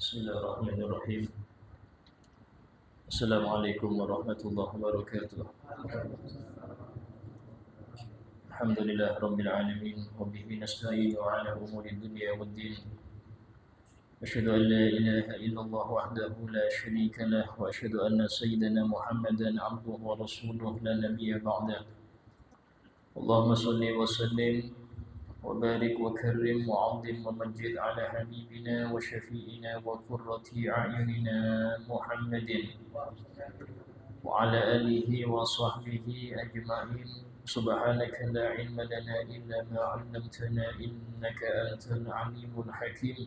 Bismillahirrahmanirrahim. Assalamualaikum warahmatullahi wabarakatuh. Alhamdulillah rabbil alamin wa bihi nasta'inu ala umuri dunya waddin. Asyhadu an la ilaha illallah wahdahu la syarika lah wa asyhadu anna sayyidana Muhammadan abduhu wa rasuluhu la nabiyya ba'dah. Allahumma shalli wa sallim وبارك وكرم وعظم ومجد على حبيبنا وشفيئنا وقرة أعيننا محمد وعلى آله وصحبه أجمعين. سبحانك لا علم لنا إلا ما علمتنا إنك أنت العليم الحكيم.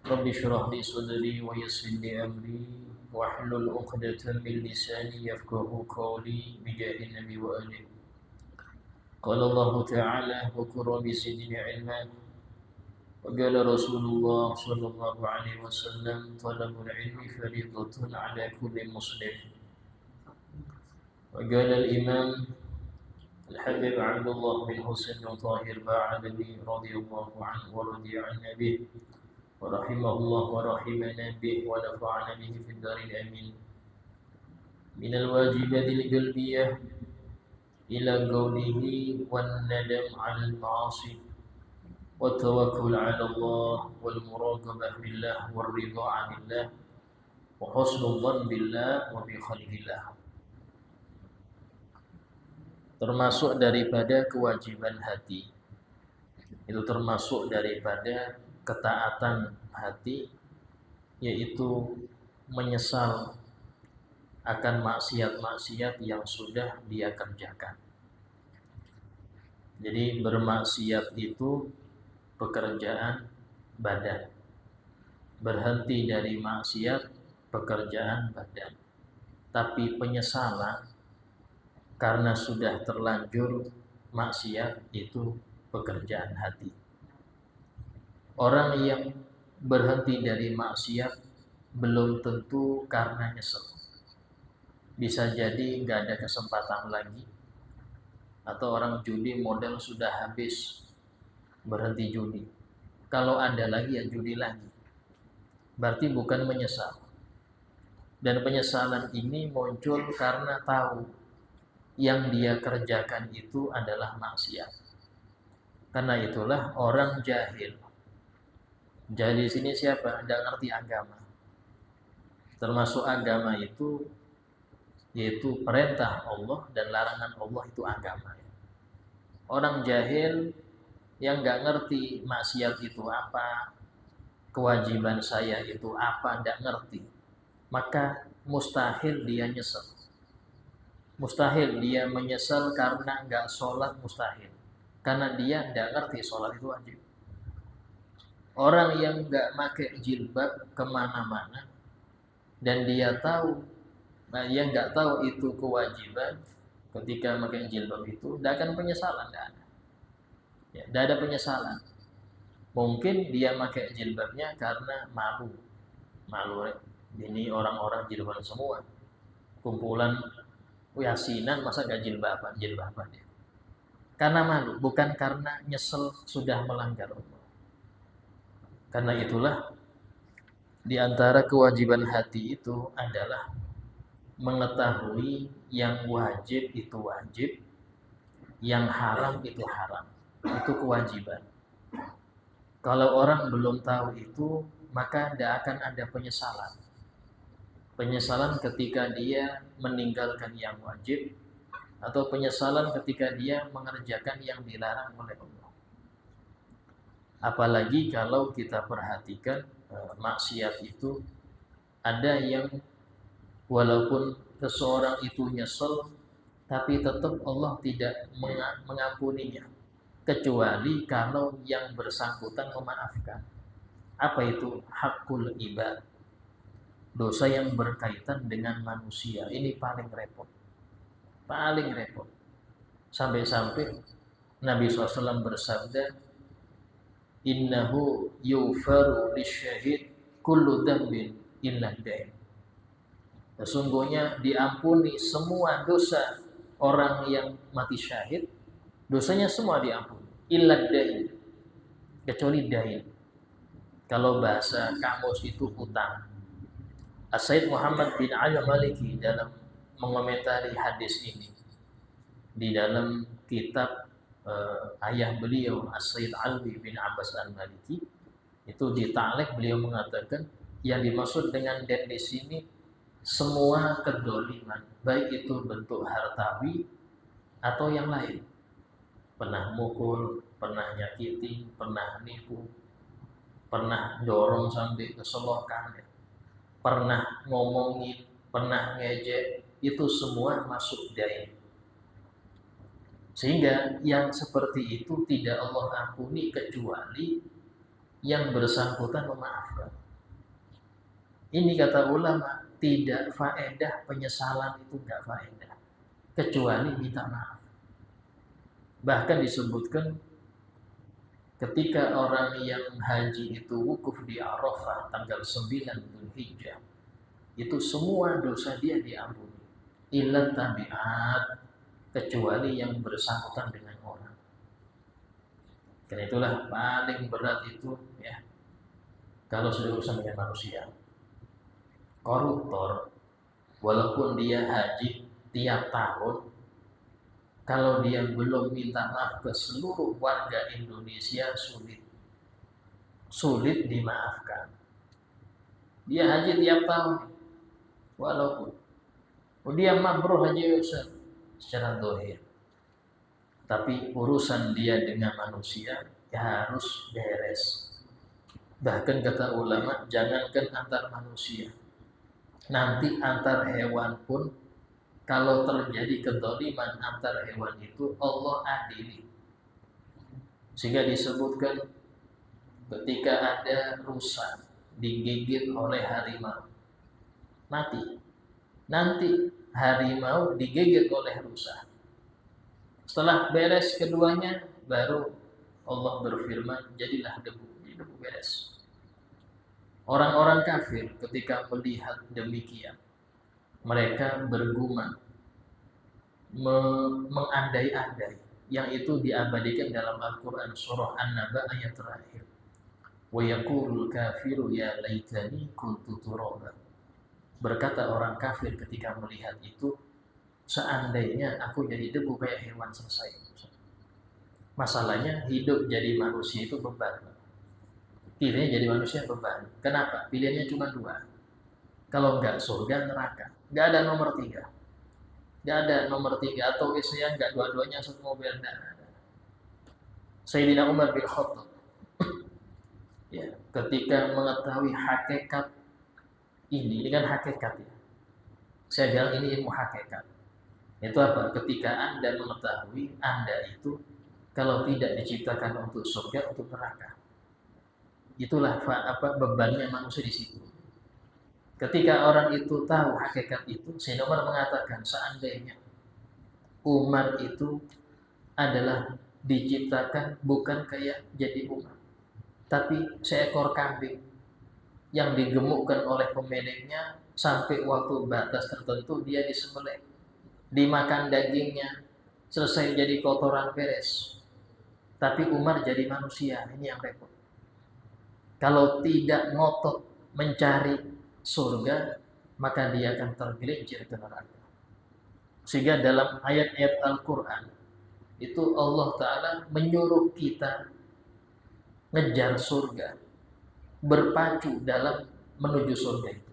رب اشرح لي صدري ويسر لي أمري واحلل عقدة من لساني يفقهوا قولي بجاه النبي وآله. قال الله تعالى وقل رب زدني علما وقال رسول الله صلى الله عليه وسلم طلب العلم فريضة على كل مسلم. وقال الإمام الحبيب عبد الله بن حسين طاهر باعلوي رضي الله عنه ورضي عنا به ورحمه الله ورحمنا به ونفعنا به في الدار الآمين. من الواجبات القلبية إلى قوله والندم على المعاصي والتوكل على الله والمراقبة بالله والرضا عن الله وحسن الظن بالله وبخلق الله. Termasuk daripada kewajiban hati, itu termasuk daripada ketaatan hati, yaitu menyesal akan maksiat-maksiat yang sudah dia kerjakan. Jadi bermaksiat itu pekerjaan badan, berhenti dari maksiat pekerjaan badan. Tapi penyesalan karena sudah terlanjur maksiat itu pekerjaan hati. Orang yang berhenti dari maksiat belum tentu karena nyesel. Bisa jadi nggak ada kesempatan lagi, atau orang judi modal sudah habis, berhenti judi. Kalau ada lagi ya judi lagi, berarti bukan menyesal. Dan penyesalan ini muncul karena tahu yang dia kerjakan itu adalah maksiat. Karena itulah orang jahil. Jahil di sini siapa? Nggak ngerti agama. Termasuk agama itu yaitu perintah Allah dan larangan Allah, itu agama. Orang jahil yang nggak ngerti maksiat itu apa, kewajiban saya itu apa, nggak ngerti, maka mustahil dia nyesel. Mustahil dia menyesal karena nggak sholat, mustahil, karena dia nggak ngerti sholat itu wajib. Orang yang nggak pakai jilbab kemana-mana dan dia tahu, dia nggak tahu itu kewajiban, ketika pakai jilbab itu tidak akan penyesalan, tidak ada. Ya, tidak ada penyesalan. Mungkin dia pakai jilbabnya karena malu, ini orang-orang jilbaban semua, kumpulan yasinan masa gak jilbaban dia. Karena malu, bukan karena nyesel sudah melanggar Allah. Karena itulah di antara kewajiban hati itu adalah mengetahui yang wajib itu wajib, yang haram itu haram. Itu kewajiban. Kalau orang belum tahu itu, maka tidak akan ada penyesalan. Penyesalan ketika dia meninggalkan yang wajib, atau penyesalan ketika dia mengerjakan yang dilarang oleh Allah. Apalagi kalau kita perhatikan maksiat itu ada yang walaupun seseorang itu nyesel, tapi tetap Allah tidak mengampuninya, kecuali kalau yang bersangkutan memaafkan. Apa itu? Hakul ibad, dosa yang berkaitan dengan manusia. Ini paling repot, paling repot. Sampai-sampai Nabi SAW bersabda, innahu yufaru lisyahid kullu dhanbin illa dain. Sesungguhnya diampuni semua dosa orang yang mati syahid, dosanya semua diampuni, illa dain, kecuali dain. Kalau bahasa kamus itu hutang. As-Said Muhammad bin Ali Maliki dalam mengomentari hadis ini di dalam kitab ayah beliau As-Said Alwi bin Abbas Al-Maliki, itu di ta'liq beliau mengatakan yang dimaksud dengan debt di sini semua kedoliman, baik itu bentuk hartawi atau yang lain. Pernah mukul, pernah nyakitin, pernah nipu, pernah dorong sampai keselokan, pernah ngomongin, pernah ngejek, itu semua masuk dain. Sehingga yang seperti itu tidak Allah ampuni kecuali yang bersangkutan memaafkan. Ini kata ulama, tidak faedah penyesalan, itu enggak faedah kecuali minta maaf. Bahkan disebutkan ketika orang yang haji itu wukuf di Arafah tanggal 9 Dzulhijjah, itu semua dosa dia diampuni. Illa tabiat, kecuali yang bersangkutan dengan orang. Karena itulah paling berat itu ya, kalau sudah urusan dengan manusia. Koruptor, walaupun dia haji tiap tahun, kalau dia belum minta maaf ke seluruh warga Indonesia, sulit dimaafkan. Dia haji tiap tahun, walaupun dia mabruh haji Ustaz secara dohir, tapi urusan dia dengan manusia ya harus beres. Bahkan kata ulama, jangankan antar manusia, nanti antar hewan pun kalau terjadi kedzaliman antar hewan itu Allah adili. Sehingga disebutkan ketika ada rusa digigit oleh harimau, mati. Nanti harimau digigit oleh rusa. Setelah beres keduanya, baru Allah berfirman, jadilah debu, debu beres. Orang-orang kafir ketika melihat demikian, mereka bergumam, mengandai-andai, yang itu diabadikan dalam Al-Quran surah An-Naba ayat terakhir. Wa yaqulul kafiru ya laitani kuntu turaba. Berkata orang kafir ketika melihat itu, seandainya aku jadi debu kayak hewan, selesai. Masalahnya hidup jadi manusia itu beban. Pilihannya jadi manusia beban. Kenapa? Pilihannya cuma dua. Kalau enggak surga, neraka. Enggak ada nomor tiga. Enggak ada nomor tiga atau isinya enggak dua-duanya satu mobil. Sayyidina Umar bin Khattab, ya, ketika mengetahui hakikat ini kan hakikat ya. Saya bilang ini ilmu hakikat. Itu apa? Ketika Anda mengetahui Anda itu kalau tidak diciptakan untuk surga, untuk neraka. Itulah bebannya manusia di situ. Ketika orang itu tahu hakikat itu, Sayyidina Umar mengatakan seandainya Umar itu adalah diciptakan bukan kayak jadi umat, tapi seekor kambing yang digemukkan oleh pemiliknya sampai waktu batas tertentu dia disembelih, dimakan dagingnya, selesai jadi kotoran beres. Tapi Umar jadi manusia, ini yang repot. Kalau tidak ngotot mencari surga, maka dia akan tergelincir ke neraka. Sehingga dalam ayat-ayat Al-Quran itu Allah Ta'ala menyuruh kita ngejar surga, berpacu dalam menuju surga itu.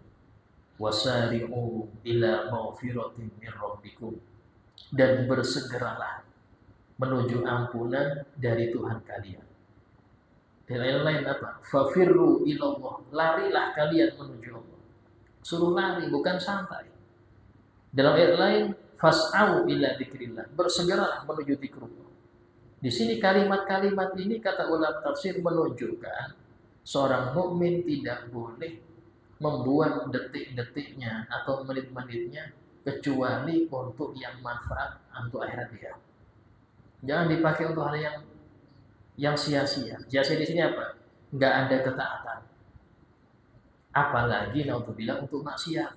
Wasari'u ila maghfiratin min rabbikum, dan bersegeralah menuju ampunan dari Tuhan kalian. Dan lain-lain apa? Fafirru ilallah, larilah kalian menuju Allah. Suruh lari, bukan santai. Dalam ayat lain, fas'au ila dzikrillah, bersegeralah menuju zikrullah. Di sini kalimat-kalimat ini kata ulama tafsir menunjukkan seorang mukmin tidak boleh membuat detik-detiknya atau menit-menitnya kecuali untuk yang manfaat untuk akhirat dia. Jangan dipakai untuk hal yang sia-sia. Sia-sia di sini apa? Enggak ada ketaatan. Apalagi naudzubillah untuk maksiat.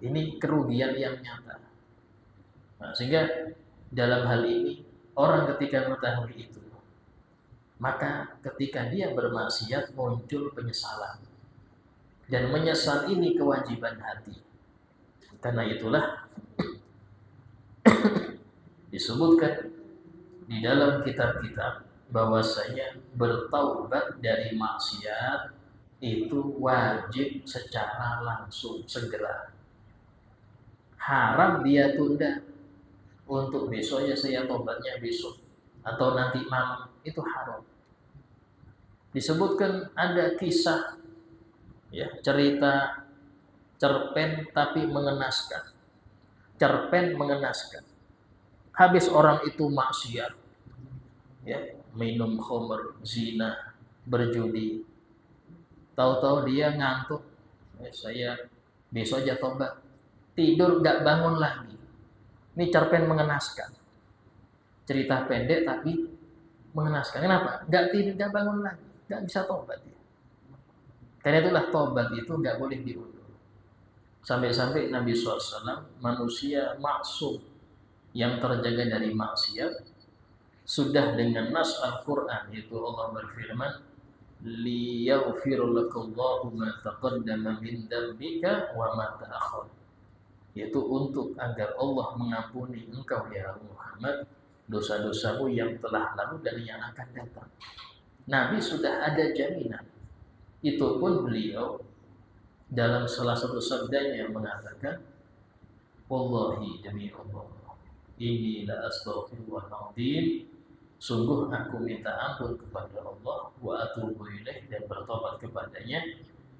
Ini kerugian yang nyata. Nah, sehingga dalam hal ini orang ketika mengetahui itu, Maka ketika dia bermaksiat muncul penyesalan. Dan menyesal ini kewajiban hati. Karena itulah disebutkan di dalam kitab-kitab bahwasanya bertaubat dari maksiat itu wajib secara langsung segera. Haram dia tunda untuk besoknya, saya tobatnya besok atau nanti malam, itu haram. Disebutkan ada kisah ya, cerita cerpen tapi mengenaskan. Cerpen mengenaskan. Habis orang itu maksiat, ya, minum khamr, zina, berjudi. Tahu-tahu dia ngantuk, saya besok aja tobat. Tidur gak bangun lagi. Ini cerpen mengenaskan. Cerita pendek tapi mengenaskan. Kenapa? Gak tidur, gak bangun lagi, gak bisa tobat. Karena itulah tobat itu gak boleh diundur. Sampai-sampai Nabi SAW, manusia maksum yang terjaga dari maksiat, sudah dengan nas Al-Quran, yaitu Allah berfirman, liyaghfir lakallahu ma taqaddama min dzambika wa ma ta'akhkhar, yaitu untuk agar Allah mengampuni engkau ya Muhammad dosa-dosamu yang telah lalu dan yang akan datang. Nabi sudah ada jaminan. Itu pun beliau dalam salah satu sabdanya mengatakan, wallahi demi Allah, inni la astaghfirullahaladzim, sungguh aku minta ampun kepada Allah, wa atubu ilaih, dan bertobat kepadanya,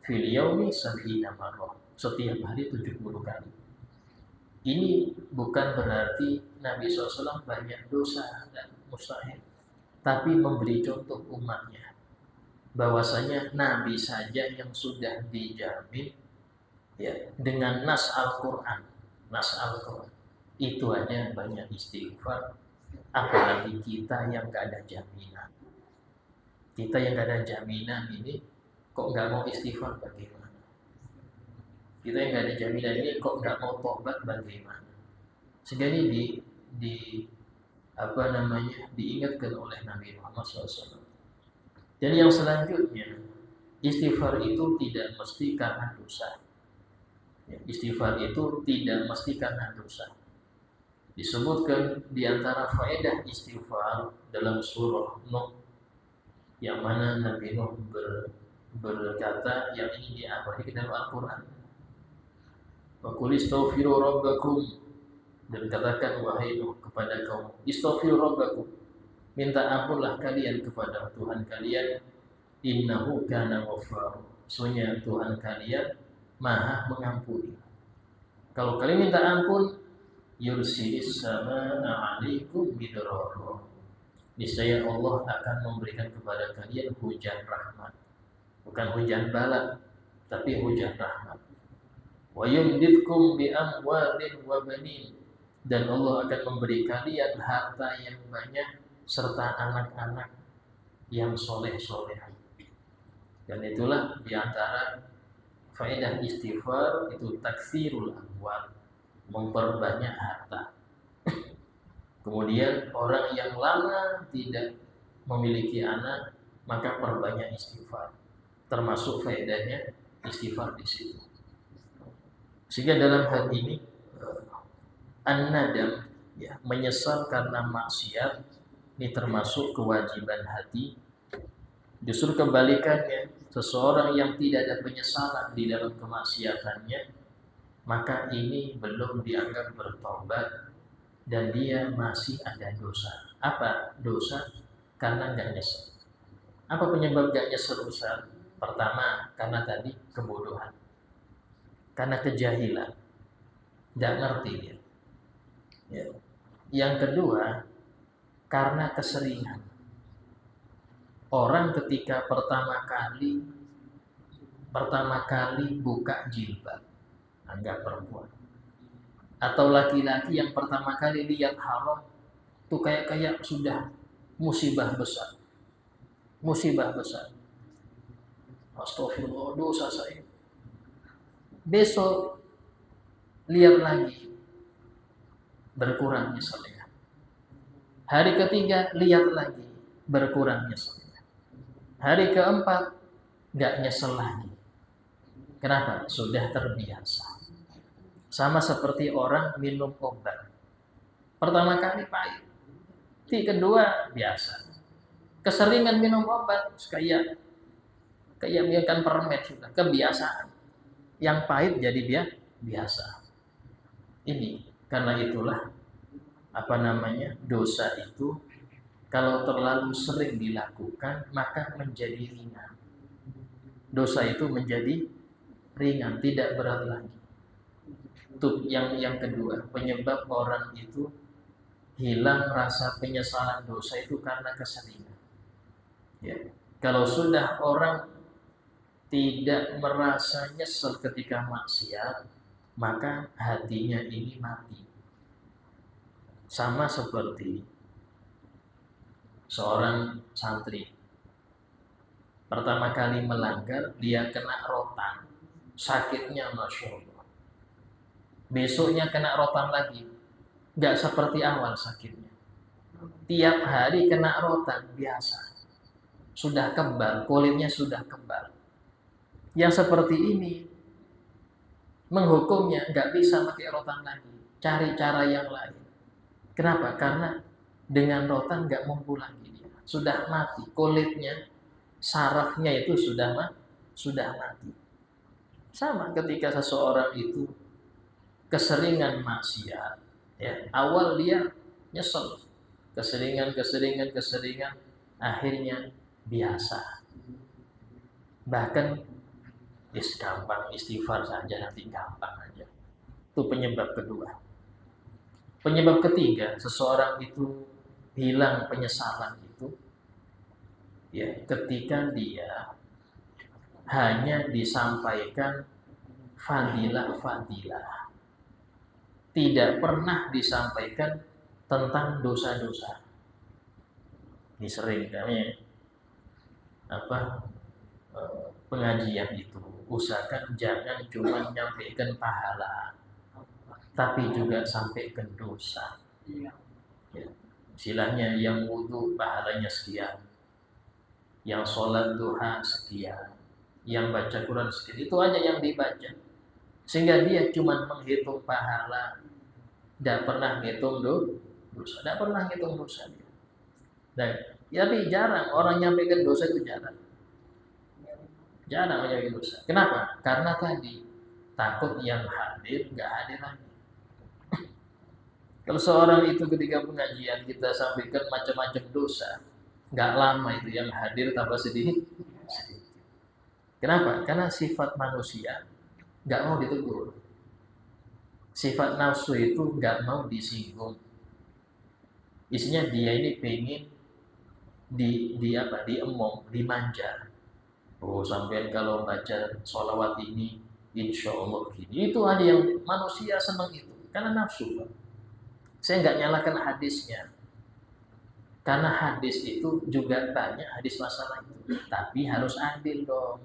fil yaumi sab'ina marrah, setiap hari 70 kali. Ini bukan berarti Nabi SAW banyak dosa dan mustahil, tapi memberi contoh umatnya bahwasanya Nabi saja yang sudah dijamin ya dengan nas Al-Quran, itu aja banyak istighfar. Apalagi kita yang gak ada jaminan. Kita yang gak ada jaminan ini kok gak mau istighfar, bagaimana? Kita yang gak ada jaminan ini kok gak mau tobat, bagaimana? Sehingga ini diingatkan oleh Nabi Muhammad SAW. Dan yang selanjutnya, istighfar itu tidak mesti karena dosa. Istighfar itu tidak mesti karena dosa. Disebutkan di antara faedah istighfar dalam surah Nuh, yang mana Nabi Nuh berkata yang ini diabadi dalam Al-Quran. Wa qul istaghfiru rabbakum, dan katakan wahai Nuh kepada kaum, istaghfiru rabbakum, minta ampunlah kalian kepada Tuhan kalian, innahu kana ghaffar, sesungguhnya Tuhan kalian Maha mengampuni. Kalau kalian minta ampun, yursilis samaa'a 'alaikum bidrara, niscaya Allah akan memberikan kepada kalian hujan rahmat, bukan hujan bala, tapi hujan rahmat. Wa yumditkum bi amwalin wa banin, dan Allah akan memberi kalian harta yang banyak serta anak-anak yang soleh-soleh. Dan itulah diantara faedah istighfar itu taksirul amwal, memperbanyak harta. Kemudian orang yang lama tidak memiliki anak, maka perbanyak istighfar. Termasuk faedahnya istighfar di situ. Sehingga dalam hal ini an-nadam, ya, menyesal karena maksiat, ini termasuk kewajiban hati. Justru kebalikannya, seseorang yang tidak ada penyesalan di dalam kemaksiatannya, maka ini belum dianggap bertobat dan dia masih ada dosa. Apa dosa? Karena nggak nyesel. Apa penyebab nggak nyesel, Ustaz? Pertama, karena tadi kebodohan, karena kejahilan, nggak ngerti dia. Ya. Yang kedua, karena keseringan. Orang ketika pertama kali buka jilbab, agak perempuan, atau laki-laki yang pertama kali lihat haram, tuh kayak sudah musibah besar. Astagfirullah, dosa saya. Besok lihat lagi, berkurang nyeselnya. Hari ketiga lihat lagi, berkurang nyeselnya. Hari keempat nggak nyesel lagi. Kenapa? Sudah terbiasa. Sama seperti orang minum obat. Pertama kali pahit, kedua biasa. Keseringan minum obat kayak makan permen sudah kebiasaan. Yang pahit jadi biasa. Ini karena itulah dosa itu kalau terlalu sering dilakukan maka menjadi ringan. Dosa itu menjadi ringan, tidak berat lagi. Itu yang kedua, penyebab orang itu hilang rasa penyesalan dosa itu karena keseringan. Ya. Kalau sudah orang tidak merasa nyesel ketika maksiat, maka hatinya ini mati. Sama seperti seorang santri. Pertama kali melanggar, dia kena rotan. Sakitnya Masya Allah. Besoknya kena rotan lagi. Gak seperti awal sakitnya. Tiap hari kena rotan, biasa. Sudah kebal, kulitnya sudah kebal. Yang seperti ini, menghukumnya gak bisa pakai rotan lagi. Cari cara yang lain. Kenapa? Karena dengan rotan gak mampu lagi dia. Sudah mati, kulitnya, sarafnya itu sudah mati. Sama ketika seseorang itu keseringan maksiat, ya, awal dia nyesel, keseringan, akhirnya biasa. Bahkan gampang istighfar saja nanti gampang aja. Itu penyebab kedua. Penyebab ketiga, seseorang itu hilang penyesalan itu, ya, ketika dia hanya disampaikan fadilah-fadilah, tidak pernah disampaikan tentang dosa-dosa. Ini sering kami pengajian itu usahakan jangan cuma menyampaikan pahala, tapi juga sampaikan dosa. Ya. Istilahnya yang wudu pahalanya sekian, yang sholat duha sekian, yang baca Quran sekian, itu aja yang dibaca. Sehingga dia cuma menghitung pahala, tidak pernah menghitung dosa, tidak pernah menghitung dosa dia. Dan tapi jarang orang nyampaikan dosa itu jarang menyampaikan dosa. Kenapa? Karena tadi takut yang hadir nggak hadir lagi. Kalau seorang itu ketika pengajian kita sampaikan macam-macam dosa, nggak lama itu yang hadir tambah sedikit. Kenapa? Karena sifat manusia nggak mau ditegur. Sifat nafsu itu nggak mau disinggung. Isinya dia ini pengen diemong, dimanja. Oh, sampai kalau baca sholawat ini, insya Allah gini. Itu aja yang manusia senang itu, karena nafsu. Saya nggak nyalakan hadisnya, karena hadis itu juga banyak hadis masalah itu. Tapi harus adil dong.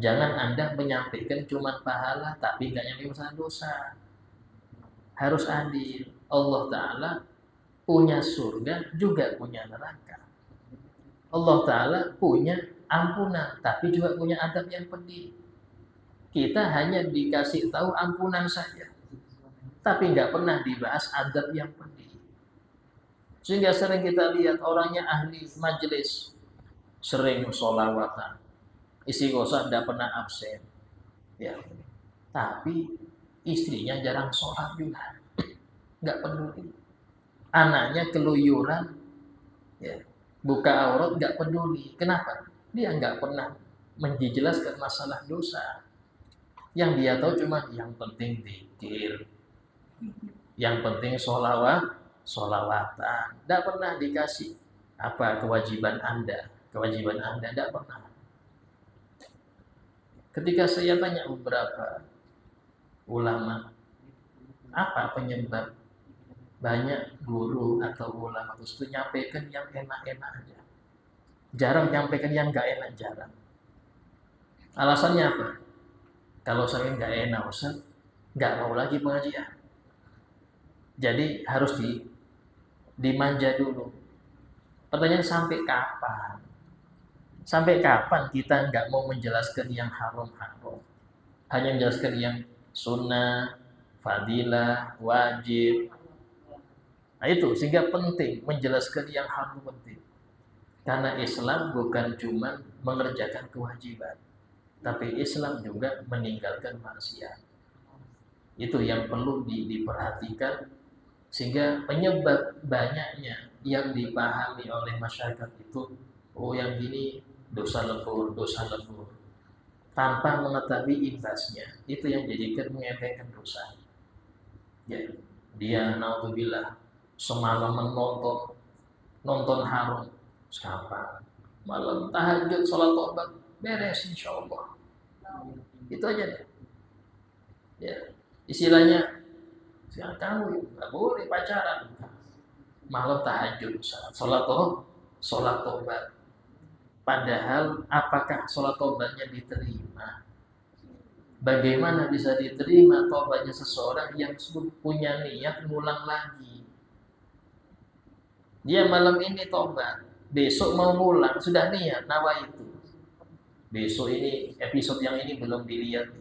Jangan Anda menyampaikan cuma pahala tapi nggak nyampe masalah dosa. Harus adil. Allah Ta'ala punya surga juga punya neraka. Allah Ta'ala punya ampunan tapi juga punya adab yang pedih. Kita hanya dikasih tahu ampunan saja, tapi nggak pernah dibahas adab yang pedih. Sehingga sering kita lihat orangnya ahli majelis, sering sholawatan, istighosah tidak pernah absen, ya. Tapi istrinya jarang sholat juga, nggak peduli. Anaknya keluyuran, ya, buka aurat nggak peduli. Kenapa? Dia nggak pernah menjelaskan masalah dosa. Yang dia tahu cuma yang penting zikir, yang penting sholawatan. Tidak pernah dikasih apa kewajiban Anda, tidak pernah. Ketika saya tanya beberapa ulama, apa penyebab banyak guru atau ulama itu nyampaikan yang enak-enak aja, jarang nyampaikan yang nggak enak, jarang. Alasannya apa? Kalau saya nggak enak Ustaz, nggak mau lagi pengajian. Jadi harus dimanja dulu. Pertanyaan sampai kapan? Sampai kapan kita nggak mau menjelaskan yang haram-haram? Hanya menjelaskan yang sunnah, fadilah, wajib. Nah itu, sehingga penting menjelaskan yang haram penting. Karena Islam bukan cuma mengerjakan kewajiban, tapi Islam juga meninggalkan maksiat. Itu yang perlu diperhatikan, sehingga penyebab banyaknya yang dipahami oleh masyarakat itu, oh yang gini dosa lebur, tanpa mengetahui imbasnya, itu yang jadikan mengentengkan dosa. Ya, dia naudzubillah semalam nonton haram, kapan malam tahajud sholat tobat beres insyaallah. Itu aja deh. Ya, istilahnya sekarang kamu nggak boleh pacaran, malam tahajud sholat tobat. Padahal apakah sholat tobatnya diterima? Bagaimana bisa diterima tobatnya seseorang yang punya niat ngulang lagi? Dia malam ini tobat, besok mau ngulang, sudah niat nawa itu. Besok ini episode yang ini belum dilihat,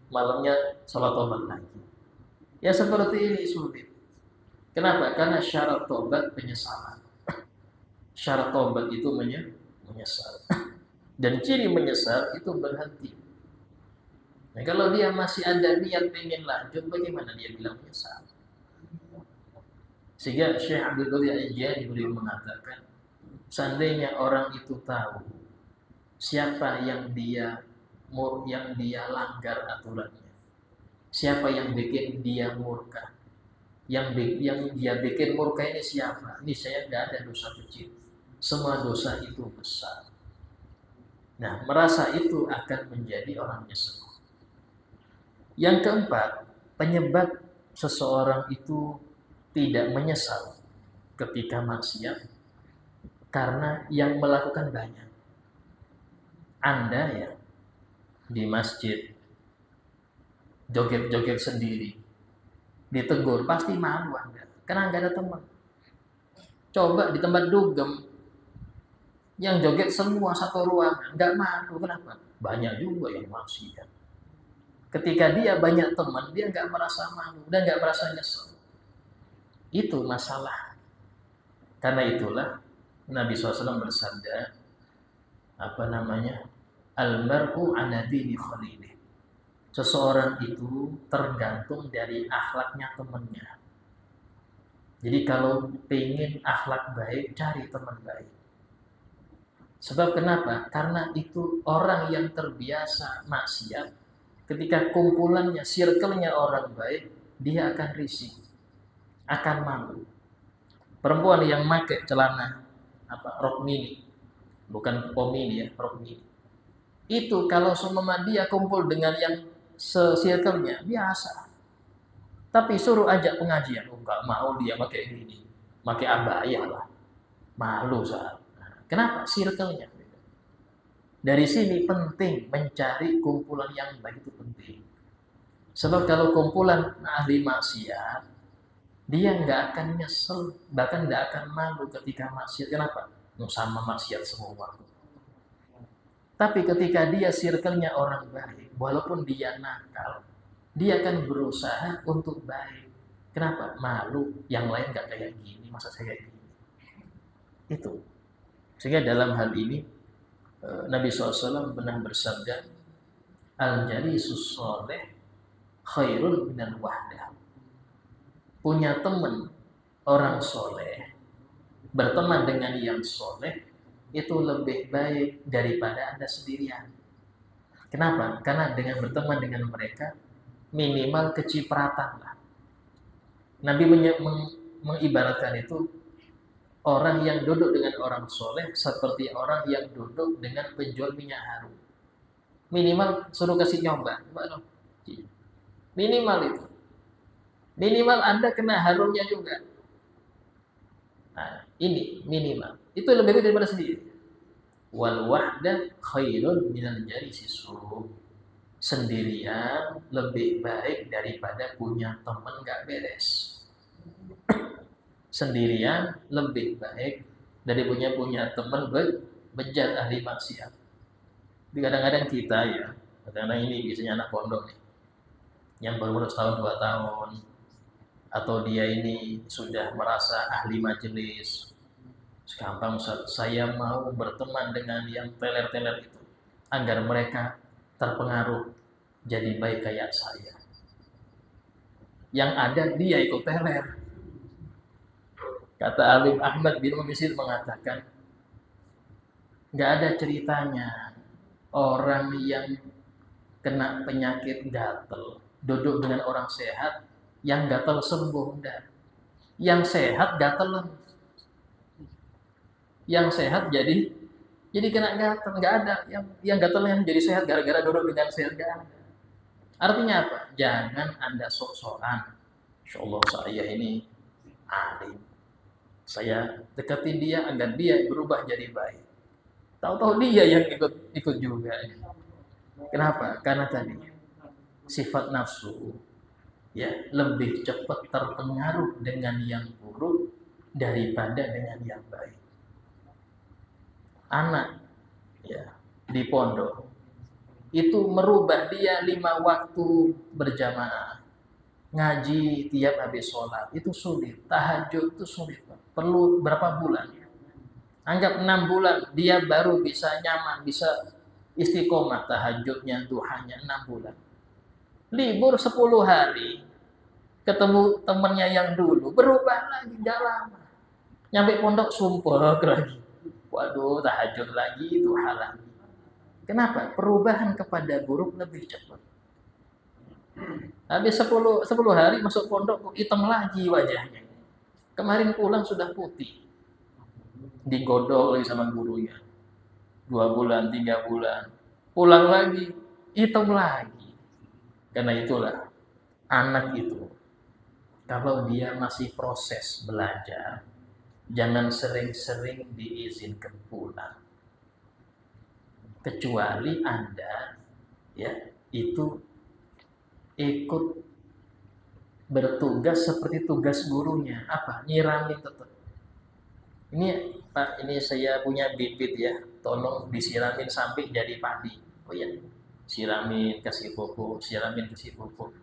malamnya sholat tobat lagi. Ya seperti ini sulit. Kenapa? Karena syarat tobat penyesalan. Syarat tobat itu menyesal. Dan ciri menyesal itu berhenti. Nah, kalau dia masih ada niat pengen lanjut, bagaimana dia bilang menyesal? Sehingga Syekh Abdul Qadir Al-Jilani beliau mengatakan, seandainya orang itu tahu siapa yang dia langgar aturannya, siapa yang bikin dia murka, yang dia bikin murka ini siapa? Ini saya nggak ada dosa kecil, semua dosa itu besar. Nah, merasa itu akan menjadi orang nyesel. Yang keempat, penyebab seseorang itu tidak menyesal ketika maksiat karena yang melakukan banyak. Anda ya di masjid joget-joget sendiri, ditegur pasti malu Anda karena nggak ada teman. Coba di tempat dugem yang joget semua satu ruangan, nggak malu. Kenapa? Banyak juga yang maksiat. Ketika dia banyak teman, dia nggak merasa malu dan nggak merasa nyesel. Itu masalah. Karena itulah Nabi SAW bersabda, Al-mar'u ala dini khalilih. Seseorang itu tergantung dari akhlaknya temannya. Jadi kalau pengen akhlak baik, cari teman baik. Sebab kenapa? Karena itu orang yang terbiasa maksiat, ketika kumpulannya, circle-nya orang baik, dia akan risih, akan malu. Perempuan yang pakai celana rok mini, bukan pomini ya, rok mini. Itu kalau semua dia kumpul dengan yang se-circle-nya biasa. Tapi suruh ajak pengajian, enggak mau dia pakai gini, pakai abaya lah, malu saat. Kenapa? Circle-nya. Dari sini penting mencari kumpulan yang baik, itu penting. Sebab kalau kumpulan ahli maksiat, dia nggak akan nyesel, bahkan nggak akan malu ketika maksiat. Kenapa? Sama maksiat semua. Tapi ketika dia circle-nya orang baik, walaupun dia nakal, dia akan berusaha untuk baik. Kenapa? Malu, yang lain nggak kayak gini, masa saya kayak gini. Itu. Sehingga dalam hal ini Nabi SAW pernah bersabda, Al-jalisus sholeh khairun minal wahdah. Punya teman orang soleh, berteman dengan yang soleh, itu lebih baik daripada Anda sendirian. Kenapa? Karena dengan berteman dengan mereka, minimal kecipratan lah. Nabi mengibaratkan itu, orang yang duduk dengan orang soleh seperti orang yang duduk dengan penjual minyak harum. Minimal suruh kasih nyoba. Minimal itu. Minimal Anda kena harumnya juga. Nah, ini minimal. Itu lebih baik daripada sendiri. Wal wahda khairun minal jalisi su'. Sendirian lebih baik daripada punya teman gak beres. Sendirian lebih baik dari punya teman bejat ahli maksiat. Tapi kadang-kadang kita ya, kadang-kadang ini biasanya anak pondok nih, yang baru setahun 2 tahun, atau dia ini sudah merasa ahli majelis, gampang Ustaz, saya mau berteman dengan yang teler-teler itu, agar mereka terpengaruh jadi baik kayak saya. Yang ada dia ikut teler. Kata Alim Ahmad bin Mumisir mengatakan, nggak ada ceritanya orang yang kena penyakit gatel duduk dengan orang sehat, yang gatel sembuh. Enggak. Yang sehat gatel, yang sehat jadi kena gatel. Nggak ada yang gatel yang jadi sehat gara-gara duduk dengan sehat. Nggak ada. Artinya apa? Jangan Anda sok-sokan. Insyaallah saya ini alim, saya deketin dia agar dia berubah jadi baik. Tahu-tahu dia yang ikut juga. Kenapa? Karena tadi sifat nafsu ya lebih cepat terpengaruh dengan yang buruk daripada dengan yang baik. Anak ya di pondok itu merubah dia 5 waktu berjamaah, ngaji tiap habis sholat itu sulit, tahajud itu sulit, perlu berapa bulan? Anggap 6 bulan dia baru bisa nyaman, bisa istiqomah tahajudnya, duhanya 6 bulan. Libur 10 hari, ketemu temennya yang dulu, berubah lagi, gak lama. Nyampe pondok sumpah lagi. Waduh, tahajud lagi, duha lagi. Kenapa? Perubahan kepada buruk lebih cepat. Habis 10 hari masuk pondok, hitam lagi wajahnya. Kemarin pulang sudah putih. Digodok lagi sama gurunya. 2 bulan, 3 bulan. Pulang lagi, hitam lagi. Karena itulah, anak itu, kalau dia masih proses belajar, jangan sering-sering diizinkan pulang. Kecuali Anda ya itu ikut bertugas seperti tugas gurunya. Apa? Nyiramin tetap. Ini Pak, ini saya punya bibit ya, tolong disiramin sampai jadi padi. Oh ya, siramin, kasih pupuk, siramin, kasih pupuk.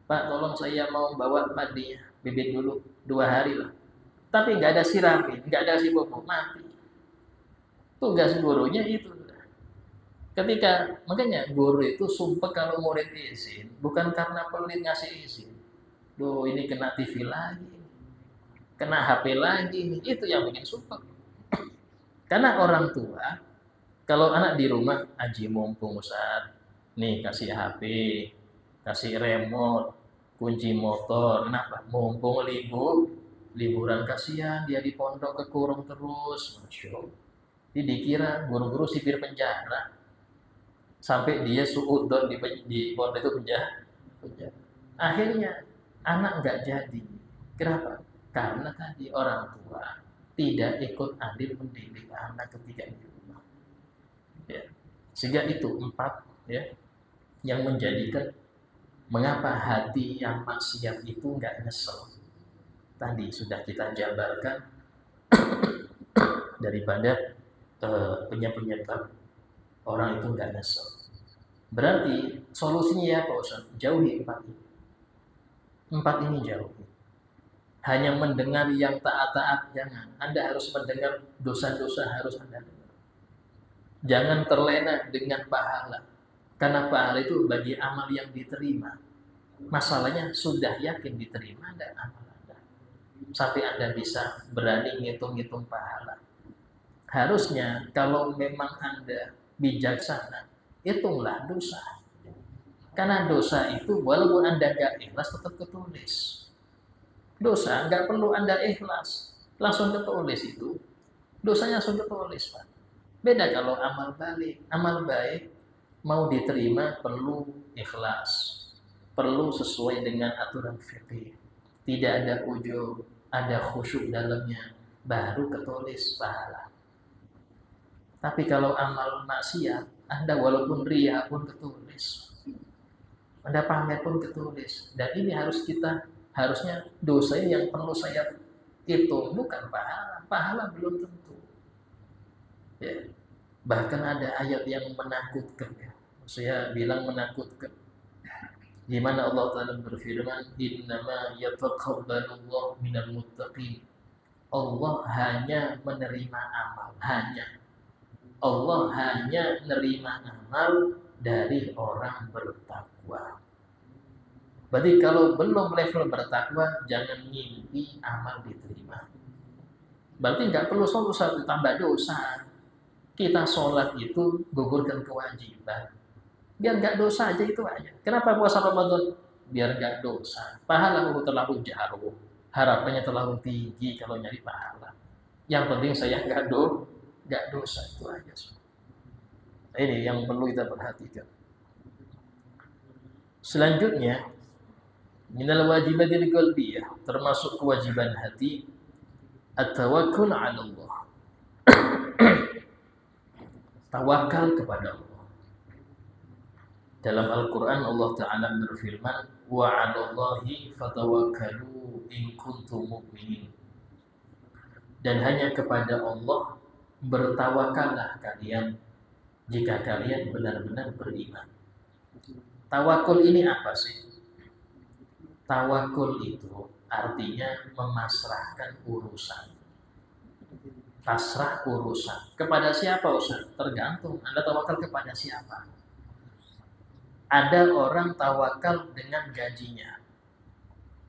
Pak, tolong saya mau bawa padinya, bibit dulu 2 hari lah. Tapi nggak ada siramin, nggak ada kasih pupuk, mati. Tugas gurunya itu. Makanya guru itu sumpah kalau murid izin, bukan karena pelit ngasih izin. Duh, ini kena TV lagi, kena HP lagi, itu yang bikin sumpah. Karena orang tua, kalau anak di rumah, aji mumpung Ustaz, nih kasih HP, kasih remote, kunci motor, kenapa? Mumpung liburan, kasihan dia di pondok kekurung terus, Masya Allah. Jadi dikira guru-guru sipir penjara. Sampai dia suudon di pondok itu penjara. Akhirnya anak nggak jadi. Kenapa? Karena tadi orang tua tidak ikut adil mendidik anak ketika di rumah. Ya. Sehingga itu 4 ya yang menjadikan mengapa hati yang maksiat itu nggak nyesel. Tadi sudah kita jabarkan daripada penyebab orang itu nggak nyesel. Berarti solusinya ya Pak Ustaz, jauhi 4 ini. 4 ini jauhi. Hanya mendengar yang taat-taat jangan. Anda harus mendengar dosa-dosa, harus Anda dengar. Jangan terlena dengan pahala. Karena pahala itu bagi amal yang diterima. Masalahnya sudah yakin diterima dan amal Anda. Sampai Anda bisa berani ngitung-ngitung pahala. Harusnya kalau memang Anda bijaksana, hitunglah dosa. Karena dosa itu walaupun Anda gak ikhlas tetap ketulis. Dosa nggak perlu Anda ikhlas, langsung ketulis itu. Dosanya langsung ketulis, Pak. Beda kalau amal baik. Amal baik mau diterima perlu ikhlas. Perlu sesuai dengan aturan fikih. Tidak ada ujub, ada khusyuk dalamnya, baru ketulis pahala. Tapi kalau amal maksiat, Anda walaupun riya pun ketulis. Anda pamer pun ketulis. Dan ini harusnya dosa yang perlu saya hitung, bukan pahala. Pahala belum tentu. Ya. Bahkan ada ayat yang menakutkan ya. Saya bilang menakutkan. Di mana Allah Ta'ala berfirman, "Innama yataqabbalullahu minal muttaqin." Allah hanya menerima amal, hanya. Allah hanya menerima amal dari orang bertakwa. Berarti kalau belum level bertakwa, jangan mimpi amal diterima. Berarti nggak perlu satu tambah dosa. Kita sholat itu gugurkan kewajiban. Biar nggak dosa aja itu aja. Kenapa puasa Ramadan? Biar nggak dosa. Pahala aku terlalu jauh. Harapannya terlalu tinggi kalau nyari pahala. Yang penting saya nggak dosa itu aja. Ini yang perlu kita perhatikan. Selanjutnya, minal wajibatil qalbiyah, termasuk kewajiban hati, at-tawakkul 'ala Allah. Tawakal kepada Allah. Dalam Al-Qur'an Allah Ta'ala berfirman, wa 'alallahi fatawakkalu in kuntum mu'minin. Dan hanya kepada Allah bertawakallah kalian jika kalian benar-benar beriman. Tawakul ini apa sih? Tawakul itu artinya memasrahkan urusan. Pasrah urusan. Kepada siapa Ustaz? Tergantung Anda tawakal kepada siapa. Ada orang tawakal dengan gajinya.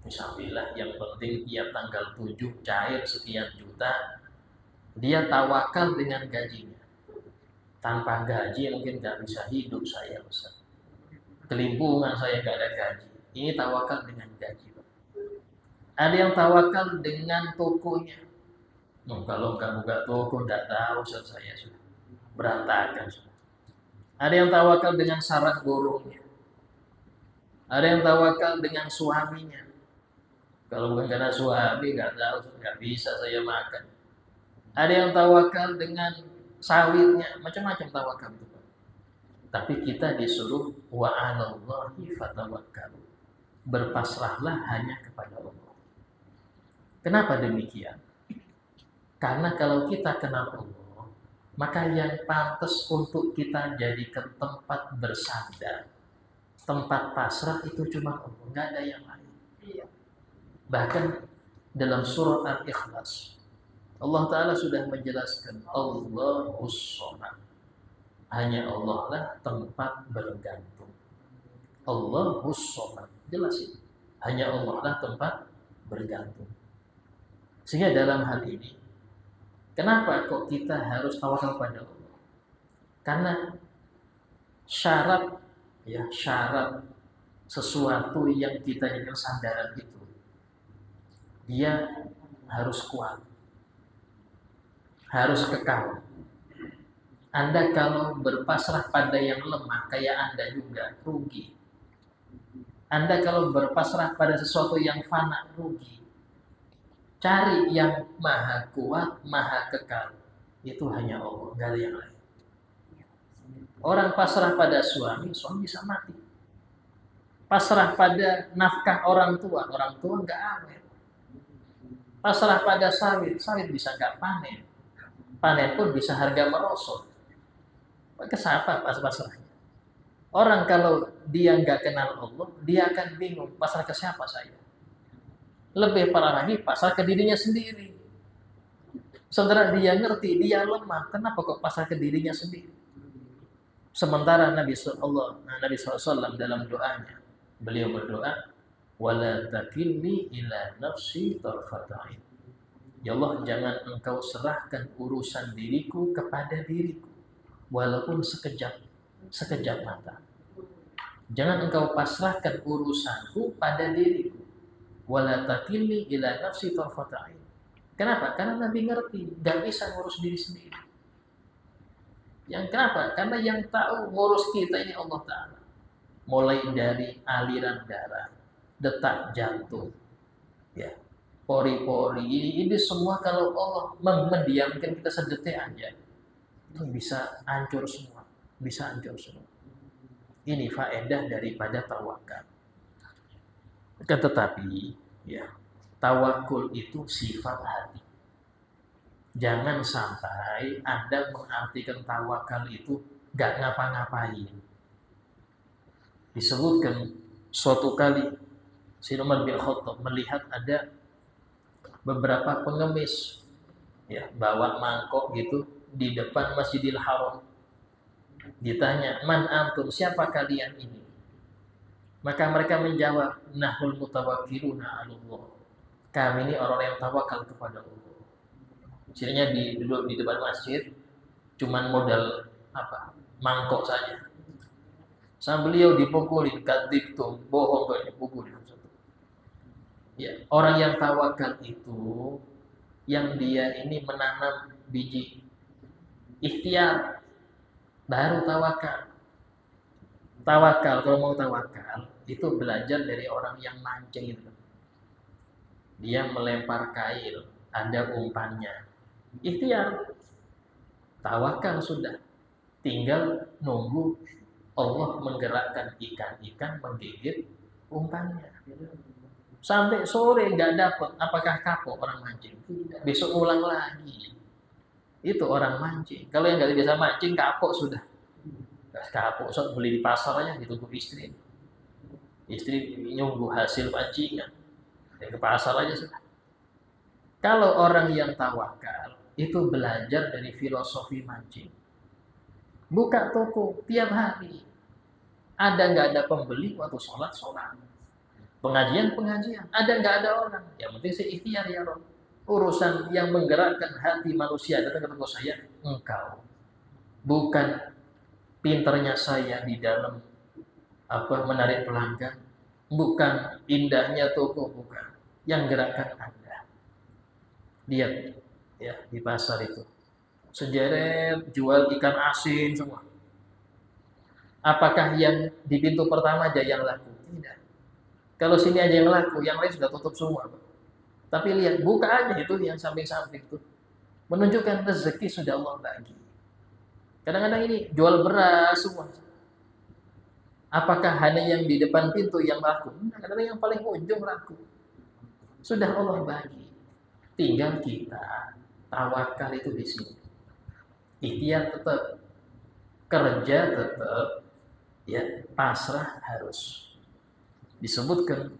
Misalnya yang penting tiap tanggal 7 cair sekian juta. Dia tawakal dengan gajinya. Tanpa gaji mungkin nggak bisa hidup saya Ustaz. Kelimpungan saya nggak ada gaji. Ini tawakal dengan gaji. Ada yang tawakal dengan tokonya. Kalau nggak buka toko nggak tahu Ustaz, saya sudah berantakan. Ada yang tawakal dengan sarang burungnya. Ada yang tawakal dengan suaminya. Kalau bukan karena suami nggak tahu, nggak bisa saya makan. Ada yang tawakal dengan sawitnya, macam-macam tawakal itu. Tapi kita disuruh wa 'alallahi fatawakkalu. Berpasrahlah hanya kepada Allah. Kenapa demikian? Karena kalau kita kenal Allah, maka yang pantas untuk kita jadikan tempat bersandar, tempat pasrah itu cuma Allah, nggak ada yang lain. Bahkan dalam surah Al-Ikhlas, Allah Ta'ala sudah menjelaskan Allahus Shomad. Hanya Allah lah tempat bergantung. Allahus Shomad. Jelas itu. Hanya Allah lah tempat bergantung. Sehingga dalam hal ini, kenapa kok kita harus tawakal pada Allah? Karena syarat sesuatu yang kita jadikan sandaran itu, dia harus kuat, harus kekal. Anda kalau berpasrah pada yang lemah, kayak Anda juga rugi. Anda kalau berpasrah pada sesuatu yang fana, rugi. Cari yang maha kuat, maha kekal. Itu hanya Allah, nggak ada yang lain. Orang pasrah pada suami, suami bisa mati. Pasrah pada nafkah orang tua nggak awet. Pasrah pada sawit bisa nggak panen. Panen pun bisa harga merosot. Maka siapa pasrahnya? Orang kalau dia nggak kenal Allah, dia akan bingung pasrah ke siapa saya. Lebih parah lagi pasrah ke dirinya sendiri. Sementara dia ngerti, dia lemah. Kenapa kok pasrah ke dirinya sendiri? Sementara Nabi SAW dalam doanya, beliau berdoa, wala takilni ila nafsi tarfata'in. Ya Allah, jangan engkau serahkan urusan diriku kepada diriku, walaupun sekejap mata. Jangan engkau pasrahkan urusanku pada diriku, wala takilni ila nafsi tarfata'in. Kenapa? Karena Nabi ngerti, gak bisa ngurus diri sendiri. Yang kenapa? Karena yang tahu ngurus kita ini Allah Ta'ala. Mulai dari aliran darah, detak jantung, ya, pori-pori, ini semua kalau Allah mendiamkan kita sedetik aja, itu bisa hancur semua, Ini faedah daripada tawakal. Tetapi, ya, tawakul itu sifat hati. Jangan sampai Anda mengartikan tawakal itu gak ngapa-ngapain. Disebutkan suatu kali Sayyidina Umar bin Khattab melihat ada beberapa pengemis ya bawa mangkok gitu di depan Masjidil Haram. Ditanya, "Man antum? Siapa kalian ini?" Maka mereka menjawab, "Nahnul mutawakkiluna 'ala Allah." Kami ini orang yang tawakal kepada Allah. Istilahnya duduk di depan masjid, cuman modal apa? Mangkok saja. Sama beliau dipukulin, kadiktum, bohong kalau dipukulin. Ya, orang yang tawakal itu yang dia ini menanam biji ikhtiar baru tawakal. Tawakal kalau mau tawakal itu belajar dari orang yang mancing itu. Dia melempar kail, ada umpannya. Ikhtiar, tawakal sudah. Tinggal nunggu Allah menggerakkan ikan-ikan menggigit umpannya. Sampai sore nggak dapat, apakah kapok orang mancing? Tidak. Besok ulang lagi. Itu orang mancing. Kalau yang nggak biasa mancing, kapok sudah. Kapok, so beli di pasar aja ditunggu istri. Istri nunggu hasil pancingan. Ya, ke pasar aja sudah. Kalau orang yang tawakal itu belajar dari filosofi mancing. Buka toko tiap hari. Ada nggak ada pembeli waktu sholat. Pengajian. Ada nggak ada orang. Yang penting saya ikhtiar ya Rob. Urusan yang menggerakkan hati manusia datang ke toko saya, engkau. Bukan pinternya saya di dalam menarik pelanggan. Bukan indahnya toko, bukan. Yang gerakkan Anda. Lihat ya di pasar itu. Sejeret jual ikan asin semua. Apakah yang di pintu pertama aja yang laku? Tidak. Kalau sini aja yang laku, yang lain sudah tutup semua. Tapi lihat, buka aja itu yang samping-samping itu. Menunjukkan rezeki sudah Allah bagi. Kadang-kadang ini jual beras semua. Apakah hanya yang di depan pintu yang laku? Kadang-kadang yang paling ujung laku. Sudah Allah bagi. Tinggal kita tawakal itu di sini. Ikhtiar tetap, kerja tetap, ya pasrah harus. Disebutkan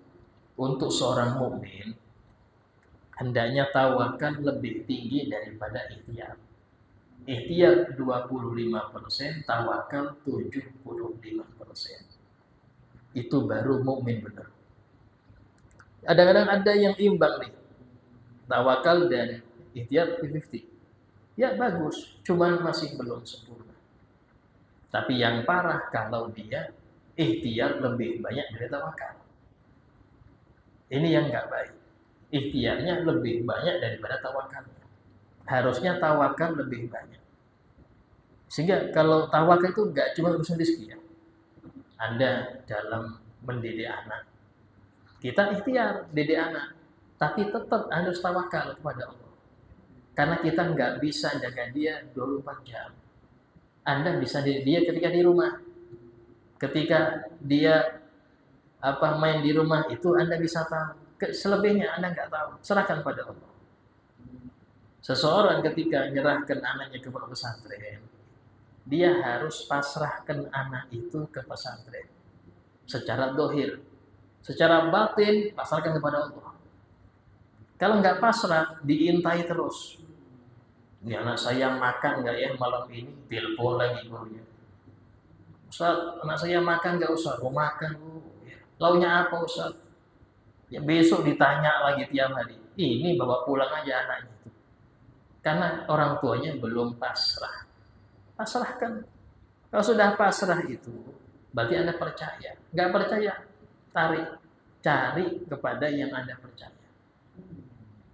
untuk seorang mukmin hendaknya tawakal lebih tinggi daripada ikhtiar. Ikhtiar 25%, tawakal 75%. Itu baru mukmin benar. Kadang-kadang ada yang imbang nih. Tawakal dan ikhtiar 50-50. Ya bagus, cuman masih belum sempurna. Tapi yang parah kalau dia ikhtiar lebih banyak dari tawakal. Ini yang nggak baik. Ikhtiarnya lebih banyak daripada tawakalnya. Harusnya tawakal lebih banyak. Sehingga kalau tawakal itu nggak cuma urusan rezeki ya. Anda dalam mendidik anak, kita ikhtiar didik anak, tapi tetap harus tawakal kepada Allah. Karena kita nggak bisa jaga dia 24 jam. Anda bisa didik dia ketika di rumah. Ketika dia main di rumah itu Anda bisa tahu. Selebihnya Anda nggak tahu. Serahkan pada Allah. Seseorang ketika menyerahkan anaknya ke pesantren, dia harus pasrahkan anak itu ke pesantren. Secara dohir. Secara batin, pasrahkan kepada Allah. Kalau nggak pasrah, diintai terus. Ini anak saya makan nggak ya malam ini? Telepon lagi gurunya. Ustaz, anak saya makan nggak Ustaz? Mau makan Bu. Launya apa Ustaz? Ya besok ditanya lagi tiap hari. Ini bawa pulang aja anaknya itu. Karena orang tuanya belum pasrah. Pasrahkan. Kalau sudah pasrah itu, berarti Anda percaya. Nggak percaya, tarik. Cari kepada yang Anda percaya.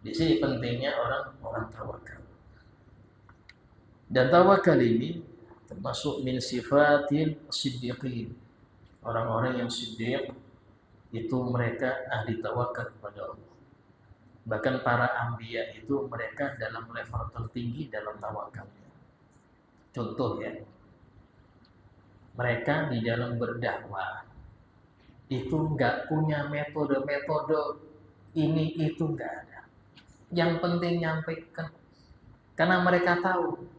Di sini pentingnya orang tawakal. Dan tawakal ini termasuk min sifatil siddiqin. Orang-orang yang siddiq itu mereka ahli tawakal kepada Allah. Bahkan para anbiya itu mereka dalam level tertinggi dalam tawakalnya. Contoh ya, mereka di dalam berdakwah itu nggak punya metode ini itu nggak ada. Yang penting nyampaikan. Karena mereka tahu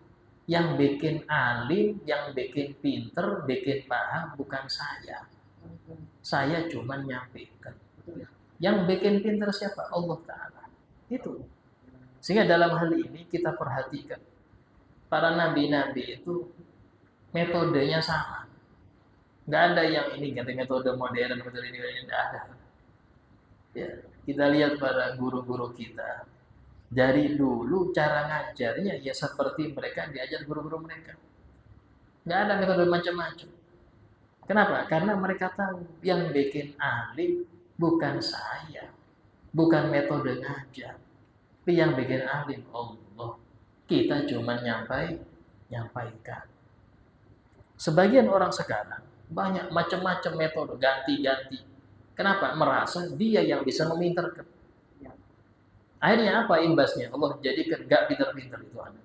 yang bikin alim, yang bikin pinter, bikin paham bukan saya. Saya cuma nyampaikan. Yang bikin pinter siapa? Allah Ta'ala. Itu. Sehingga dalam hal ini kita perhatikan. Para nabi-nabi itu metodenya sama. Nggak ada yang ini ganti metode modern, metode ini tidak ada. Ya, kita lihat pada guru-guru kita. Dari dulu cara ngajarnya ya seperti mereka diajar guru-guru mereka. Nggak ada metode macam-macam. Kenapa? Karena mereka tahu yang bikin alim bukan saya, bukan metode ngajar, tapi yang bikin alim Allah. Kita cuma nyampaikan. Sebagian orang sekarang banyak macam-macam metode, ganti-ganti. Kenapa? Merasa dia yang bisa meminterkan. Akhirnya apa imbasnya? Allah jadikan gak pinter-pinter itu anak.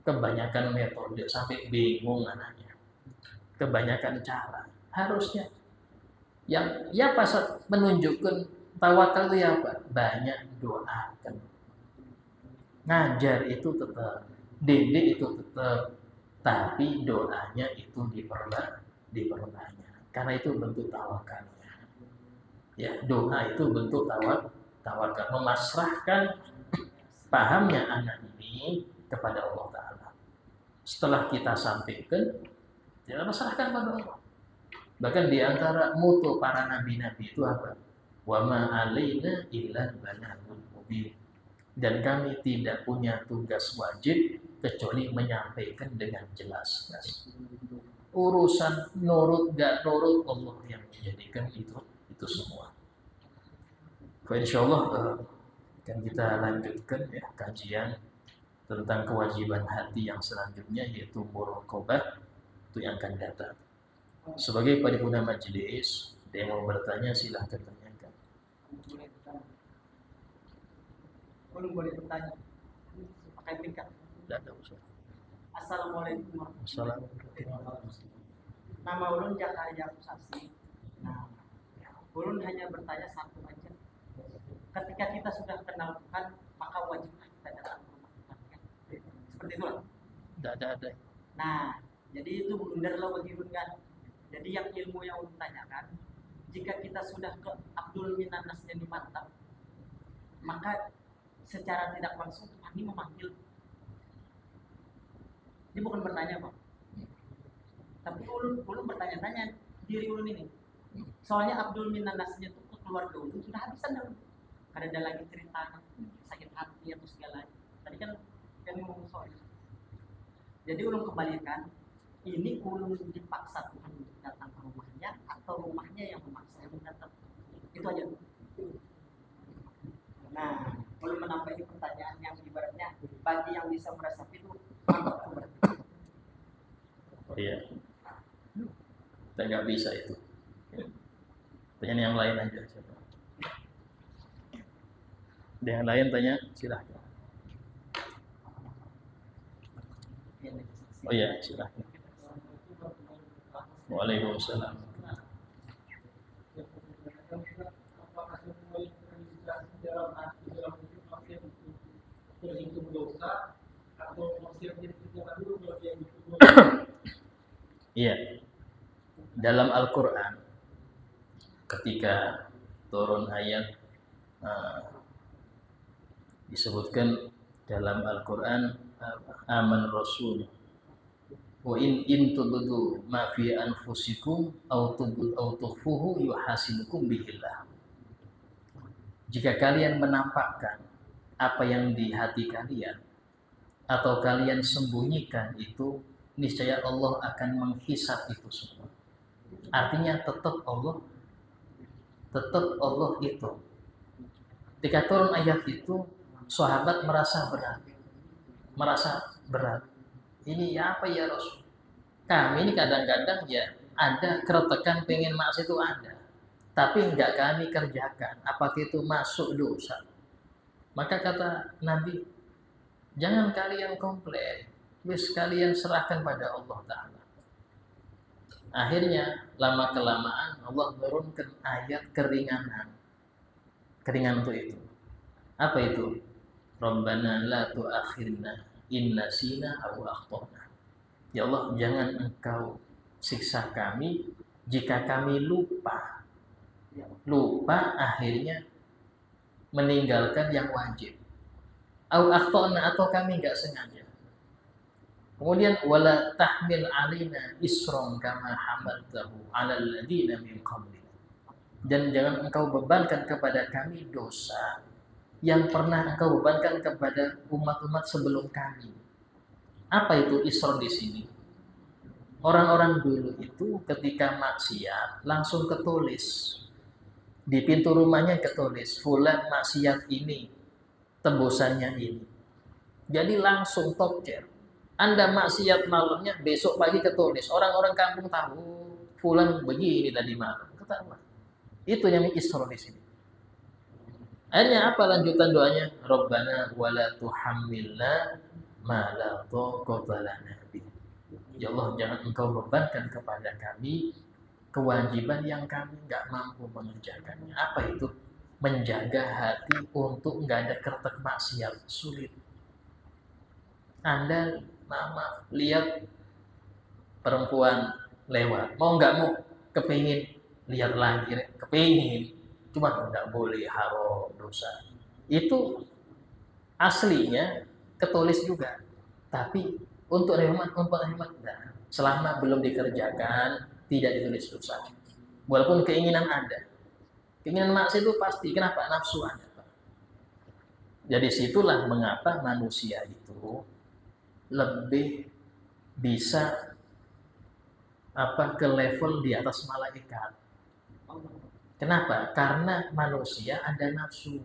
Kebanyakan metode sampai bingung anaknya. Kebanyakan cara. Harusnya yang ya pas menunjukkan tawakal itu ya apa? Banyak doakan. Ngajar itu tetap, didik itu tetap, tapi doanya itu diperbanyak. Karena itu bentuk tawakalnya. Ya, doa itu bentuk tawakal, memasrahkan pahamnya anak ini kepada Allah Ta'ala. Setelah kita sampaikan, kita pasrahkan pada Allah. Bahkan di antara mutu para nabi-nabi itu apa? Wa ma 'alaina illa balaghul mubin. Dan kami tidak punya tugas wajib kecuali menyampaikan dengan jelas. Urusan nurut gak nurut Allah yang menjadikan itu semua. Insyaallah akan kita lanjutkan ya kajian tentang kewajiban hati yang selanjutnya yaitu muraqabah itu yang akan datang. Sebagai paripurna majelis, yang mau bertanya silahkan tanyakan. Boleh bertanya pakai tingkat. Tidak ada usul. Assalamualaikum warahmatullahi wabarakatuh. Nama ulun Jakaria Kusasi. Nah, ulun hanya bertanya satu aja. Ketika kita sudah kenal Tuhan, maka wajibkah kita datang ke rumah Tuhan? Seperti itu lah. Tidak ada. Nah, jadi itu benar lah bagi ulun kan. Jadi yang ilmu yang ulun tanyakan, jika kita sudah ke Abdul Minanas jadi mantap, maka secara tidak langsung Tuhan ini memanggil. Ini bukan bertanya Pak, tapi ulun bertanya-tanya diri ulun ini. Soalnya Abdul Minanasnya itu ke keluarga ulun sudah habisan dulu. Ada lagi cerita sakit hati atau segala. Tadi kan ngomong soal itu. Jadi ulun kembalikan, ini ulun dipaksa Tuhan untuk datang ke rumahnya atau rumahnya yang memaksa yang datang. Itu aja. Nah, ulun menambahi pertanyaan yang ibaratnya bagi yang bisa meresapi itu mantap berarti. Oh iya. Kita nggak bisa itu. Tanya yang lain aja siapa? Ada yang lain tanya silahkan. Oh iya silahkan. Waalaikumsalam. Iya. Dalam Al-Quran ketika turun ayat disebutkan dalam Al-Quran aman rasul wa in tubdu ma fi anfusikum aw tukhfuhu yuhasibukum bihillah. Jika kalian menampakkan apa yang di hati kalian atau kalian sembunyikan itu, niscaya Allah akan menghisab itu semua. Artinya tetap Allah itu. Ketika turun ayat itu, sahabat merasa berat. Ini apa ya Rasul? Kami ini kadang-kadang ya ada keretekan pengen maksiat itu ada, tapi enggak kami kerjakan. Apakah itu masuk dosa? Maka kata Nabi, jangan kalian komplain, wis kalian serahkan pada Allah Ta'ala. Akhirnya lama kelamaan Allah menurunkan ayat keringanan untuk itu. Apa itu? Rabbana la tu'akhirna inna sina aw akhtana. Ya Allah, jangan Engkau siksa kami jika kami lupa. Lupa akhirnya meninggalkan yang wajib. Aw akhtana, atau kami enggak sengaja. Kemudian wala tahmil alaina isran kama hamaltahu 'alal ladzina min qablina. Dan jangan Engkau bebankan kepada kami dosa yang pernah Engkau bebankan kepada umat-umat sebelum kami. Apa itu isron di sini? Orang-orang dulu itu ketika maksiat langsung ketulis. Di pintu rumahnya ketulis, fulan maksiat ini, tebusannya ini. Jadi langsung top chair. Anda maksiat malamnya, besok pagi ketulis. Orang-orang kampung tahu, fulan begini tadi malam. Ketahuan. Itu yang isron di sini. Akhirnya apa lanjutan doanya? Rabbana wala tuhammilna ma la taqata lana bih. Ya Allah, jangan Engkau bebankan kepada kami kewajiban yang kami enggak mampu mengerjakannya. Apa itu? Menjaga hati untuk enggak ada kertek maksiat. Sulit. Anda mama lihat perempuan lewat, mau enggak mau kepingin lihat lagi, kepingin, cuma enggak boleh, haram, dosa. Itu aslinya ketulis juga, tapi untuk rahmat enggak. Selama belum dikerjakan, tidak ditulis dosa. Walaupun keinginan ada, keinginan maksiat itu pasti. Kenapa? Nafsu ada. Jadi situlah mengapa manusia itu lebih bisa ke level di atas malaikat. Kenapa? Karena manusia ada nafsu.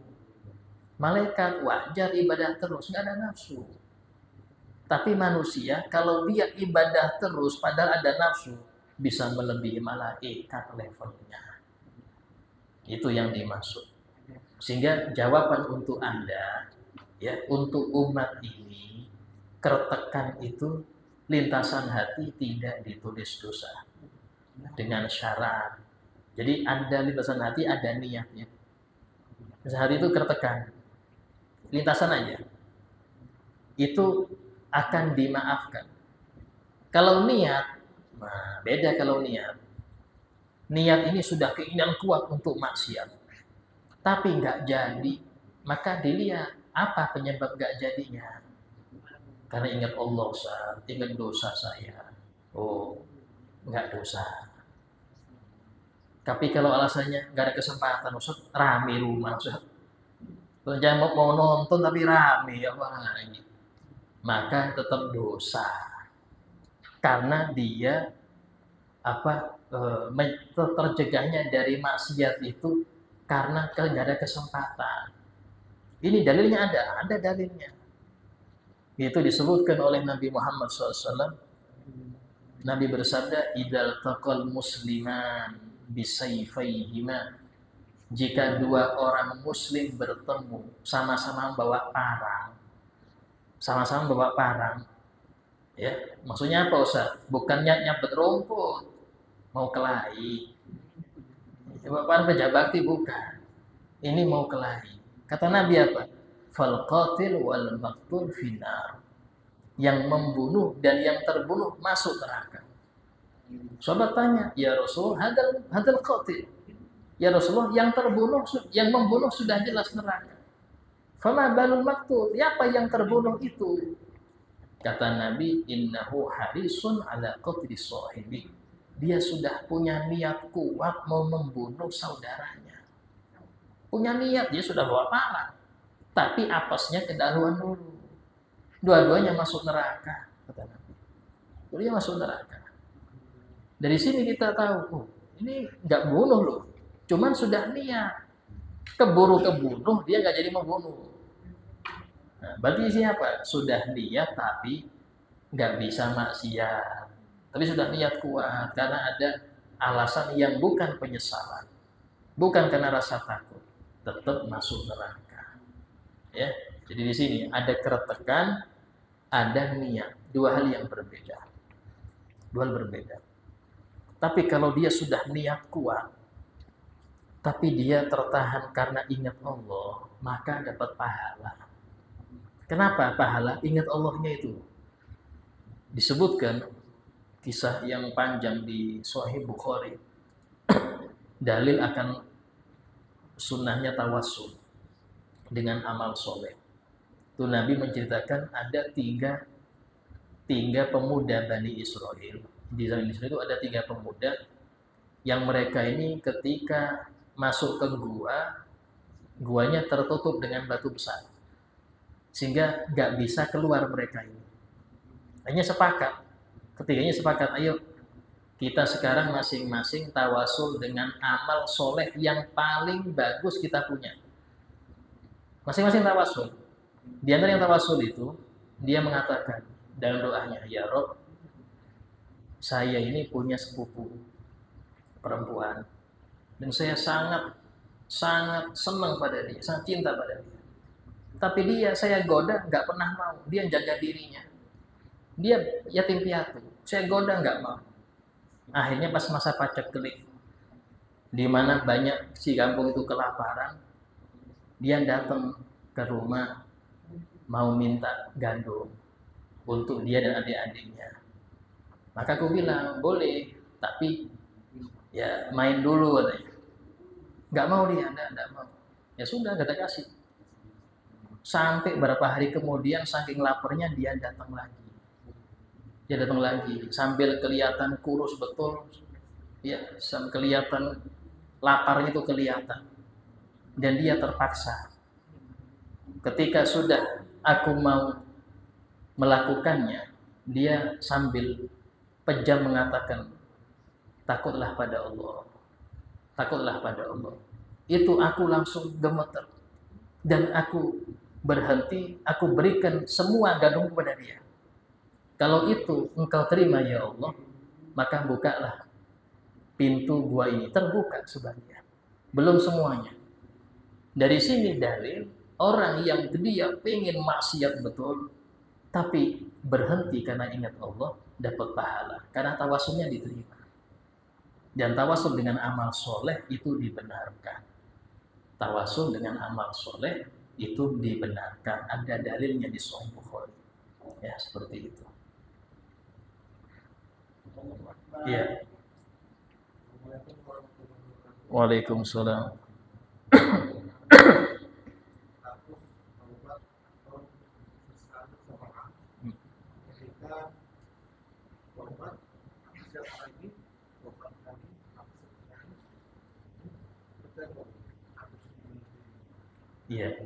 Malaikat wajar ibadah terus, nggak ada nafsu. Tapi manusia kalau dia ibadah terus padahal ada nafsu, bisa melebihi malaikat levelnya. Itu yang dimaksud. Sehingga jawaban untuk Anda, ya, untuk umat ini, kertekan itu lintasan hati tidak ditulis dosa dengan syarat. Jadi ada lintasan hati, ada niatnya. Lintasan hati itu kertekan, lintasan aja. Itu akan dimaafkan. Kalau niat, nah beda kalau niat. Niat ini sudah keinginan kuat untuk maksiat, tapi nggak jadi, maka dilihat apa penyebab nggak jadinya. Karena ingat Allah, ingat dosa saya. Oh, nggak dosa. Tapi kalau alasannya nggak ada kesempatan, Ustaz, rame rumah, Ustaz. Jangan mau nonton tapi rame, ya lagi. Maka tetap dosa. Karena dia tercegahnya dari maksiat itu karena nggak ada kesempatan. Ini dalilnya ada dalilnya. Itu disebutkan oleh Nabi Muhammad SAW. Nabi bersabda, "Idzal taqal musliman bisayfayhima." Jika dua orang muslim bertemu, sama-sama bawa parang, ya, maksudnya apa Ustaz? Bukannya nyabet rumput, mau kelahi. Bawa parang kerja bakti bukan. Ini mau kelahi. Kata Nabi apa? Fal qatil wal maqtul finnar. Yang membunuh dan yang terbunuh masuk neraka. Sahabat tanya, "Ya Rasul, hadal qatil." Ya Rasulullah, yang membunuh sudah jelas neraka. Fama balul maqtul? Ya apa yang terbunuh itu? Kata Nabi, "Innahu harisun ala qatli sahibi." Dia sudah punya niat kuat mau membunuh saudaranya. Punya niat, dia sudah bawa parang. Tapi apesnya kedahuluan dulu. Dua-duanya masuk neraka, kata Nabi. Dua-duanya masuk neraka. Dari sini kita tahu, ini nggak bunuh loh, cuman sudah niat. Keburu kebunuh, dia nggak jadi membunuh. Nah, berarti siapa? Sudah niat tapi nggak bisa maksiat. Tapi sudah niat kuat karena ada alasan yang bukan penyesalan, bukan karena rasa takut, tetap masuk neraka. Ya, jadi di sini ada kertekan, ada niat, dua hal yang berbeda. Tapi kalau dia sudah niat kuat, tapi dia tertahan karena ingat Allah, maka dapat pahala. Kenapa pahala? Ingat Allahnya itu. Disebutkan kisah yang panjang di Sahih Bukhari, dalil akan sunnahnya tawassul dengan amal soleh. Itu Nabi menceritakan ada tiga pemuda Bani Israel. Di zaman Israel itu ada 3 pemuda yang mereka ini ketika masuk ke guanya tertutup dengan batu besar, sehingga nggak bisa keluar mereka ini. Hanya ketiganya sepakat, ayo kita sekarang masing-masing tawasul dengan amal soleh yang paling bagus kita punya. Masing-masing tawasul. Di antara yang tawasul itu, dia mengatakan dalam doanya, ya Rob, saya ini punya sepupu perempuan dan saya sangat senang pada dia, sangat cinta pada dia. Tapi dia saya goda nggak pernah mau. Dia jaga dirinya. Dia yatim piatu. Saya goda nggak mau. Akhirnya pas masa paceklik, di mana banyak si kampung itu kelaparan, dia datang ke rumah mau minta gandum untuk dia dan adik-adiknya. Maka aku bilang, boleh, tapi ya main dulu katanya. Nggak mau dia, nggak mau. Ya sudah, kata kasih. Sampai beberapa hari kemudian, saking laparnya dia datang lagi. Sambil kelihatan kurus betul, ya, sambil kelihatan laparnya itu kelihatan. Dan dia terpaksa. Ketika sudah aku mau melakukannya, dia sambil pejam mengatakan, takutlah pada Allah. Takutlah pada Allah. Itu aku langsung gemeter. Dan aku berhenti, aku berikan semua gandum kepada dia. Kalau itu engkau terima ya Allah, maka bukalah pintu gua ini. Terbuka sebagian. Belum semuanya. Dari sini dalil, orang yang dia pengen maksiat betul, tapi berhenti karena ingat Allah, dapat pahala. Karena tawasulnya diterima. Dan tawasul dengan amal soleh itu dibenarkan. Tawasul dengan amal soleh itu dibenarkan. Ada dalilnya di Sahih Bukhari. Ya, seperti itu. Ya. Waalaikumsalam. Iya.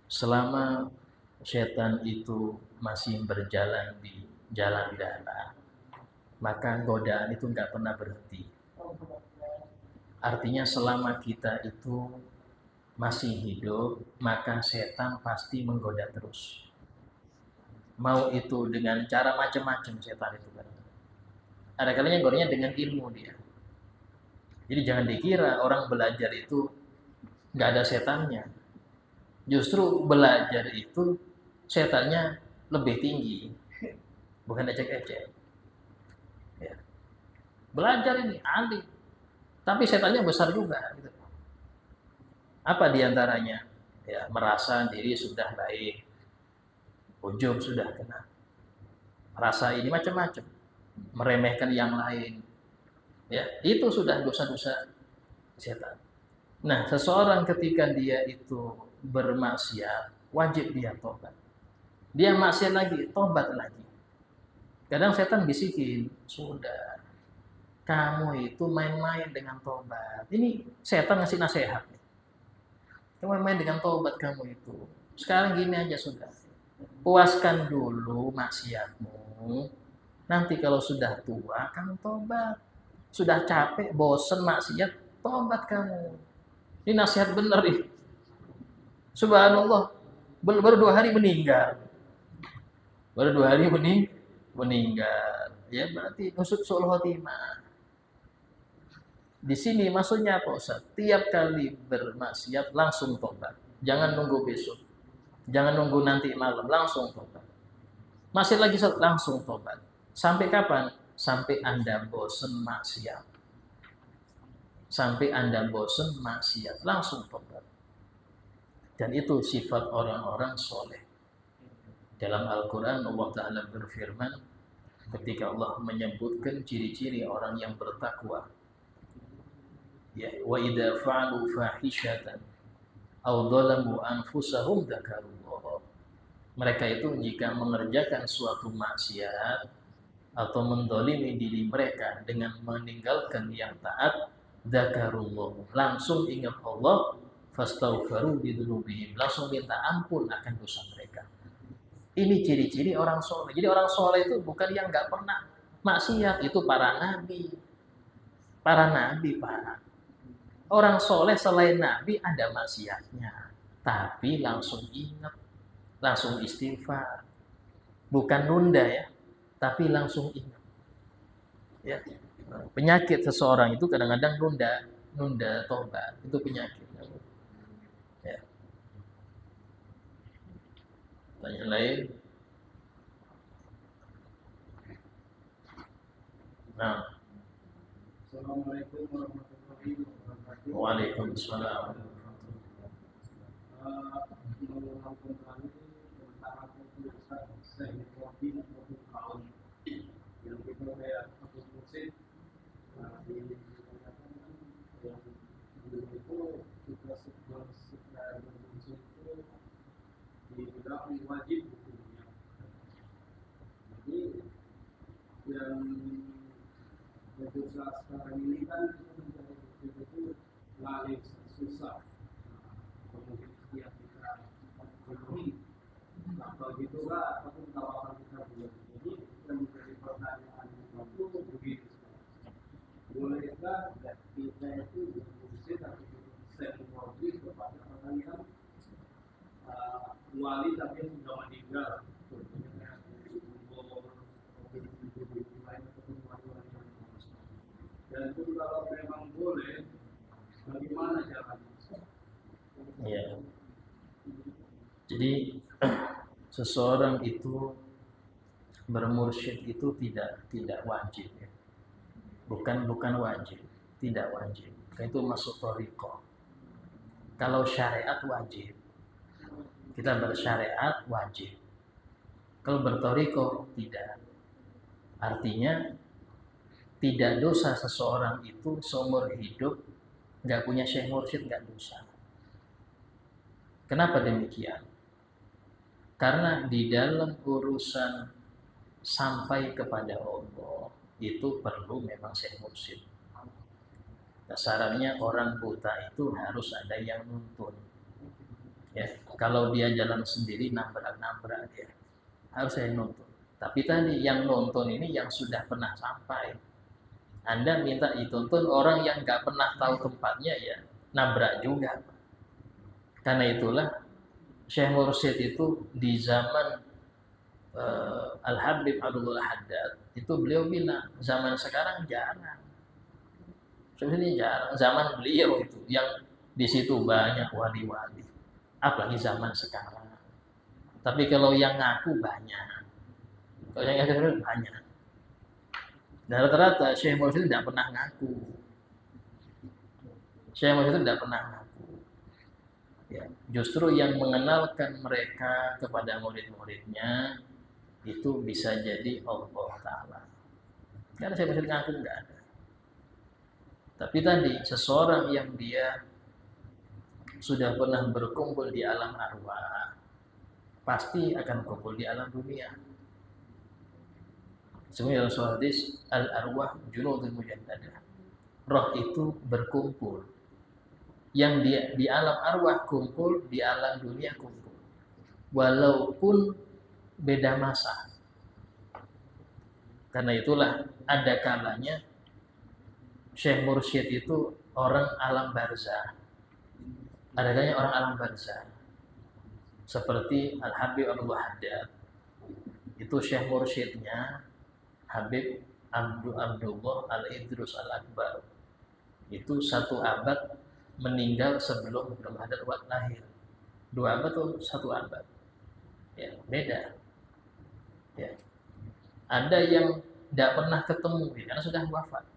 Selama setan itu masih berjalan di jalan darah, maka godaan itu nggak pernah berhenti. Artinya selama kita itu masih hidup, maka setan pasti menggoda terus. Mau itu dengan cara macam-macam setan itu kan. Ada kalanya godanya dengan ilmu dia. Jadi jangan dikira orang belajar itu nggak ada setannya. Justru belajar itu setannya lebih tinggi, bukan ecek-ecek. Ya. Belajar ini ahli, tapi setannya besar juga. Gitu. Apa diantaranya? Ya, merasa diri sudah baik, ujub sudah kena, rasa ini macam-macam, meremehkan yang lain. Ya, itu sudah dosa-dosa setan. Nah, seseorang ketika dia itu bermaksiat, wajib dia tobat. Dia maksiat lagi, tobat lagi. Kadang setan bisikin, sudah, kamu itu main-main dengan tobat. Ini setan ngasih nasihat. Kamu main-main dengan tobat kamu itu. Sekarang gini aja sudah, puaskan dulu maksiatmu. Nanti kalau sudah tua, kamu tobat. Sudah capek, bosen maksiat, tobat kamu. Ini nasihat benar nih. Subhanallah, baru 2 hari meninggal. Baru 2 hari meninggal. Ya berarti nusuk su'ul khotimah. Di sini maksudnya apa Ustaz? Tiap kali bermaksiat langsung tobat. Jangan nunggu besok. Jangan nunggu nanti malam, langsung tobat. Masih lagi langsung tobat. Sampai kapan? Sampai Anda bosan maksiat. Sampai Anda bosan maksiat, langsung tobat. Dan itu sifat orang-orang soleh. Dalam Al-Quran Allah Ta'ala berfirman ketika Allah menyebutkan ciri-ciri orang yang bertakwa, ya, wa idza fa'alu fahishatan aw dhalamu anfusahum dzakarullah. Mereka itu jika mengerjakan suatu maksiat atau mendolimi diri mereka dengan meninggalkan yang taat, dzakarullah, langsung ingat Allah, fastaghfiru bidzunubihim, langsung minta ampun akan dosa mereka. Ini ciri-ciri orang soleh. Jadi orang soleh itu bukan yang nggak pernah maksiat, itu para nabi. Para nabi, Pak. Orang soleh selain nabi ada maksiatnya, tapi langsung ingat, langsung istighfar. Bukan nunda ya, tapi langsung ingat. Ya. Penyakit seseorang itu kadang-kadang nunda tobat, itu penyakit. Ya. Tanya lain. Nah. Assalamualaikum warahmatullahi wabarakatuh. Waalaikumsalam. Menurut kami tentang keputusan saya kopi maupun kaum yang kita kayak satu musik yang itu kita secara musik itu dibilang wajib hukumnya. Jadi yang keputusan sekarang ini kan kita mencari musik itu paling susah. Kemudian setiap kita penuhi atau gitulah ataupun tawaran kita belum. Jadi yang menjadi pertanyaan itu begini, bolehkah kita itu berfungsi atau berseknologi kepada orang yang wali tapi yang sudah meninggal, contohnya kubur, lain ataupun wali-wali yang masuk. Dan itu kalau memang boleh, bagaimana caranya? Ya. Jadi seseorang itu bermursyid itu tidak wajib ya. Bukan wajib, tidak wajib. Itu masuk thariqah. Kalau syariat wajib. Kita bersyariat wajib. Kalau berthariqah tidak. Artinya tidak dosa seseorang itu seumur hidup nggak punya syekh mursyid, nggak dosa. Kenapa demikian? Karena di dalam urusan sampai kepada Allah itu perlu memang syekh mursyid. Sarannya orang buta itu harus ada yang nuntun. Ya, kalau dia jalan sendiri nabrak ya, harus ada yang nuntun. Tapi tadi yang nuntun ini yang sudah pernah sampai. Anda minta dituntun orang yang nggak pernah tahu tempatnya ya nabrak juga. Karena itulah Syekh Mursyid itu di zaman Al-Habib Abdul Haddad itu beliau bilang zaman sekarang jarang. Sebenarnya jarang. Zaman beliau itu yang di situ banyak wali-wali. Apalagi zaman sekarang. Tapi kalau yang ngaku banyak. Kalau yang ngaku banyak. Dan rata-rata Syekh Mursyid tidak pernah ngaku. Syekh Mursyid tidak pernah ngaku. Ya, justru yang mengenalkan mereka kepada murid-muridnya itu bisa jadi Allah Ta'ala. Karena Syekh Mursyid ngaku tidak ada. Tapi tadi seseorang yang dia sudah pernah berkumpul di alam arwah pasti akan kumpul di alam dunia. Sebenarnya dalam surah hadis al-arwah junudul mujannadah. Roh itu berkumpul. Yang di alam arwah kumpul, di alam dunia kumpul. Walaupun beda masa. Karena itulah ada kalanya Syekh Mursyid itu orang alam barzah. Ada kalanya orang alam barzah. Seperti Al-Habib Abdul Haddad. Itu Syekh Mursyidnya Habib Abdullah Al-Idrus Al-Akbar. Itu 1 abad meninggal sebelum Abdul Haddad lahir. 2 abad atau 1 abad. Ya, beda. Ya. Ada yang tidak pernah ketemu karena sudah wafat.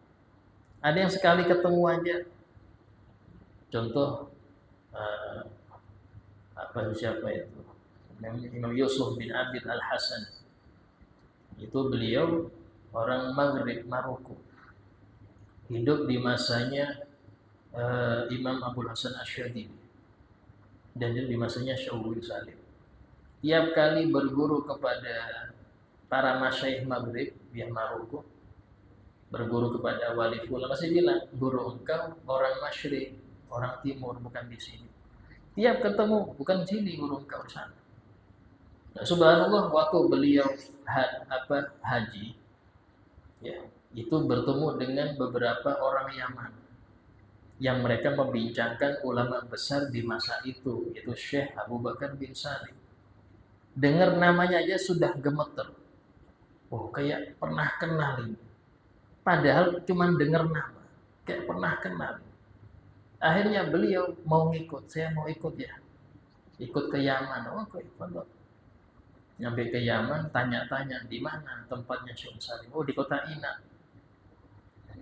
Ada yang sekali ketemu aja. Contoh siapa itu? Imam Yusuf bin Abid Al-Hasan. Itu beliau orang Maghrib, Maroko. Hidup di masanya Imam Abdul Hasan Asy'adili dan di masanya Syauhul Salim. Tiap kali berguru kepada para masyaikh Maghrib di Maroko, berguru kepada wali fulan, masih bilang, guru engkau orang Masyrik, orang Timur, bukan di sini. Tiap ketemu, bukan di sini guru engkau, di sana. Nah, subhanallah, waktu beliau haji, ya, itu bertemu dengan beberapa orang Yaman yang mereka membincangkan ulama besar di masa itu, yaitu Syekh Abu Bakar bin Salim. Dengar namanya aja sudah gemeter. Oh, kayak pernah kenal ini. Padahal cuma dengar nama, kayak pernah kenal. Akhirnya beliau mau ngikut, saya mau ikut ya. Ikut ke Yaman. Oh, ikut. Nyampe ke Yaman, tanya-tanya di mana tempatnya Syekh Salim. Oh, di kota Ina.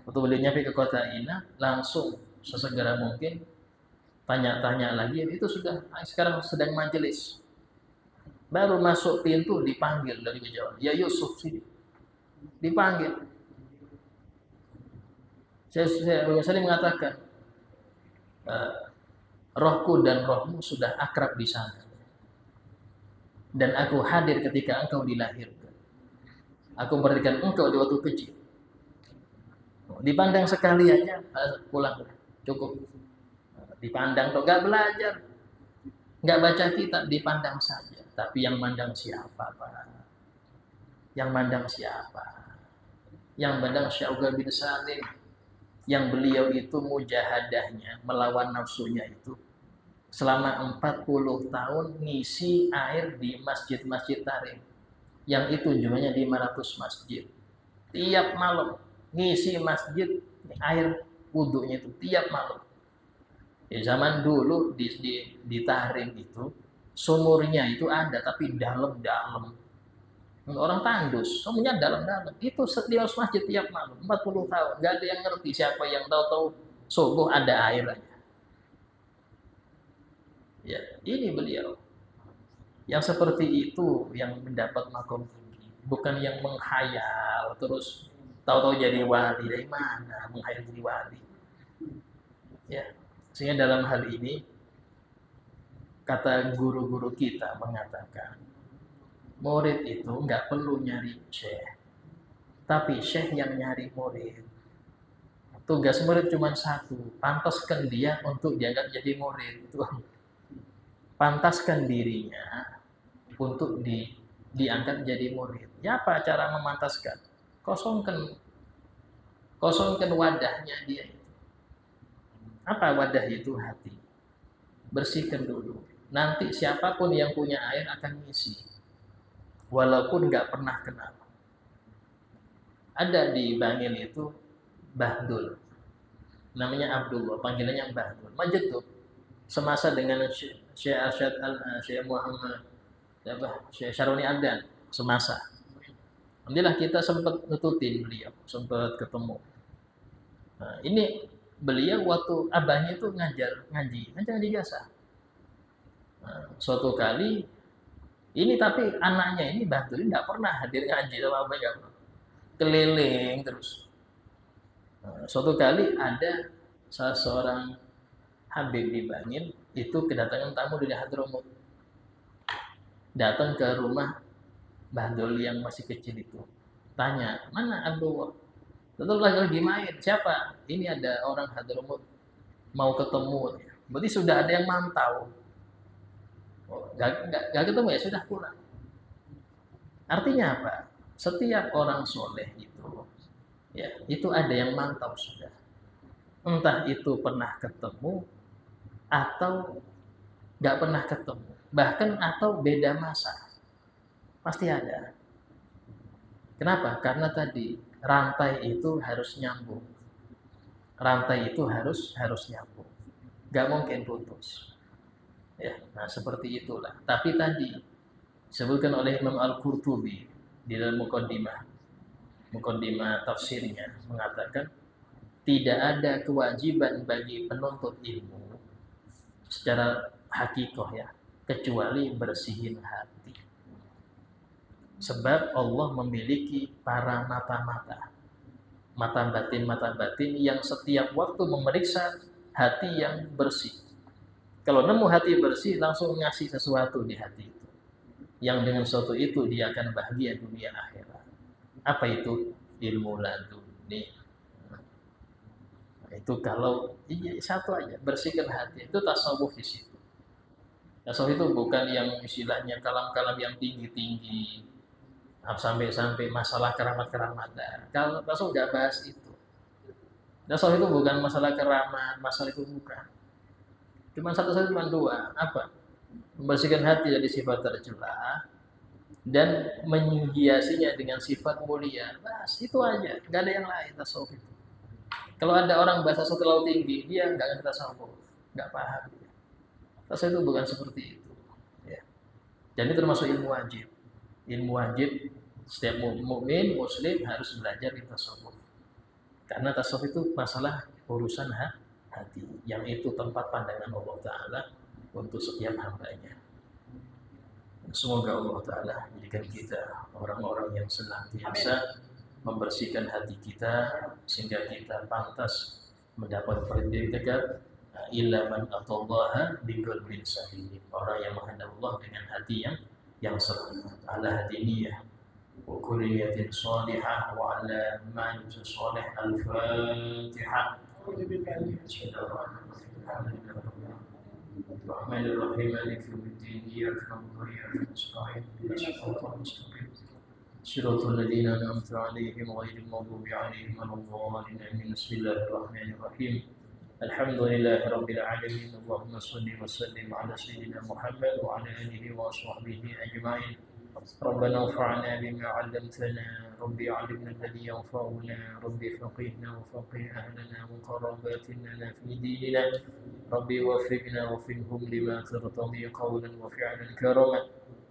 Waktu beliau nyampe ke kota Ina, langsung sesegera mungkin tanya-tanya lagi. Itu sudah sekarang sedang majelis. Baru masuk pintu dipanggil dari kejauhan. Ya Yusuf sini. Dipanggil. Saya mengatakan, rohku dan rohmu sudah akrab di sana. Dan aku hadir ketika engkau dilahirkan. Aku memperhatikan engkau di waktu kecil. Dipandang sekali aja, pulang cukup. Dipandang tuh gak belajar, gak baca kitab, dipandang saja. Tapi yang mandang siapa, Pak? Yang mandang siapa? Yang mandang Syauga bin Salim. Yang beliau itu mujahadahnya, melawan nafsunya itu selama 40 tahun ngisi air di masjid-masjid Tarim. Yang itu jumlahnya 500 masjid. Tiap malam ngisi masjid air wudhunya itu tiap malam. Di zaman dulu di Tarim itu sumurnya itu ada tapi dalam-dalam. Orang tandus, sumurnya dalam-dalam. Itu setiap masjid tiap malam 40 tahun. Gak ada yang ngerti, siapa yang tahu-tahu subuh ada air aja. Ya, ini beliau. Yang seperti itu yang mendapat makom tinggi, bukan yang menghayal terus tahu-tahu jadi wali. Dari mana menghayal jadi wali? Ya, sehingga dalam hal ini kata guru-guru kita mengatakan murid itu nggak perlu nyari syekh, tapi syekh yang nyari murid. Tugas murid cuma satu, pantaskan dia untuk dianggap jadi murid. Pantaskan dirinya untuk diangkat jadi murid. Ya, apa cara memantaskan? Kosongkan wadahnya dia. Apa wadah itu? Hati. Bersihkan dulu. Nanti siapapun yang punya air akan ngisi. Walaupun nggak pernah kenal. Ada di Bangil itu Bahdul. Namanya Abdullah, panggilannya Bahdul. Majedub. Semasa dengan Syekh Arsyad Syekh Muhammad Syekh Syaroni Adan semasa. Alhamdulillah kita sempat nututin beliau, sempat ketemu. Nah, ini beliau waktu abahnya itu ngaji biasa. Nah, suatu kali ini tapi anaknya ini Bahdul nggak pernah hadir ngaji sama abahnya, keliling terus. Nah, suatu kali ada salah seorang Habib di Bangil itu kedatangan tamu dari Hadramut, datang ke rumah Bahdul yang masih kecil itu, tanya mana Abdullah, tetap lagi main, siapa ini, ada orang Hadramut mau ketemu, berarti sudah ada yang mantau. Gak ketemu ya sudah pulang. Artinya apa? Setiap orang soleh itu ya itu ada yang mantau sudah, entah itu pernah ketemu atau nggak pernah ketemu, bahkan atau beda masa, pasti ada. Kenapa? Karena tadi rantai itu harus nyambung, rantai itu harus nyambung, nggak mungkin putus. Ya, nah seperti itulah. Tapi tadi disebutkan oleh Imam Al-Qurtubi di dalam muqaddimah tafsirnya mengatakan tidak ada kewajiban bagi penuntut ilmu secara hakikoh ya, kecuali bersihin hati. Sebab Allah memiliki para mata-mata, mata batin yang setiap waktu memeriksa hati yang bersih. Kalau nemu hati bersih, langsung ngasih sesuatu di hati itu, yang dengan sesuatu itu dia akan bahagia dunia akhirat. Apa itu? Ilmu laduni. Itu kalau satu aja, bersihkan hati, itu tasawuf di situ. Tasawuf itu bukan yang istilahnya kalam-kalam yang tinggi-tinggi sampai masalah keramat-keramatan. Kalau tasawuf nggak bahas itu. Tasawuf itu bukan masalah keramat, masalah itu bukan. Cuma satu-satu, cuma dua. Apa? Membersihkan hati dari sifat tercela dan menghiasinya dengan sifat mulia. Bahas itu aja, nggak ada yang lain tasawuf itu. Kalau ada orang bahasa tasawuf terlalu tinggi, dia nggak ngerti tasawuf, nggak paham. Tasawuf itu bukan seperti itu. Ya. Jadi termasuk ilmu wajib. Ilmu wajib setiap mukmin muslim harus belajar di tasawuf. Karena tasawuf itu masalah urusan hati, yang itu tempat pandangan Allah Ta'ala untuk setiap hambanya. Semoga Allah Ta'ala jadikan kita orang-orang yang senantiasa membersihkan hati kita sehingga kita pantas mendapat predikat illa man atallaha biqalbin salim, orang yang menghadap Allah dengan hati yang selamat, ala hati niyah wa kulliyatin salihah wa ala man salih. Al-Fatihah. Bismillahirrahmanirrahim. Maliki yaumiddin. Iyyaka na'budu wa iyyaka nasta'in. Ihdinas siratal mustaqim. Shiratal ladzina an'amta 'alaihim ghairil maghdubi 'alaihim waladdallin. Bismillahirrahmanirrahim. Alhamdulillahi rabbil alamin. Allahumma shalli wa sallim ala sayyidina Muhammad wa ala alihi wa sahbihi ajma'in. ربنا انفعنا بما علمتنا، ربي علمنا الذي ينفعنا، ربي فقهنا وفقه أهلنا وقراباتنا في ديننا، ربي وفقنا وفقهم لما ترتضي قولا وفعلا كرما،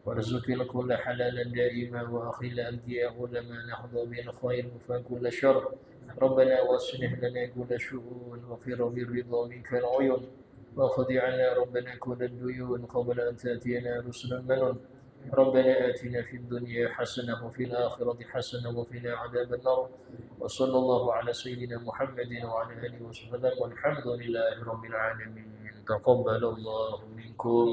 وارزقنا كل حلالا دائما وأخل أنبياء لما نحظى بالخير وفكل شر. ربنا واصلح لنا كل شؤون وقر بالرضا منك العيون، وخدعنا ربنا كل الديون قبل أن تأتينا رسلا منون. ربنا آتنا في الدنيا حسنة وفي الآخرة حسنة وقنا عذاب النار. وصلى الله على سيدنا محمد وعلى آله وسلم والحمد لله رب العالمين. تقبل الله منكم.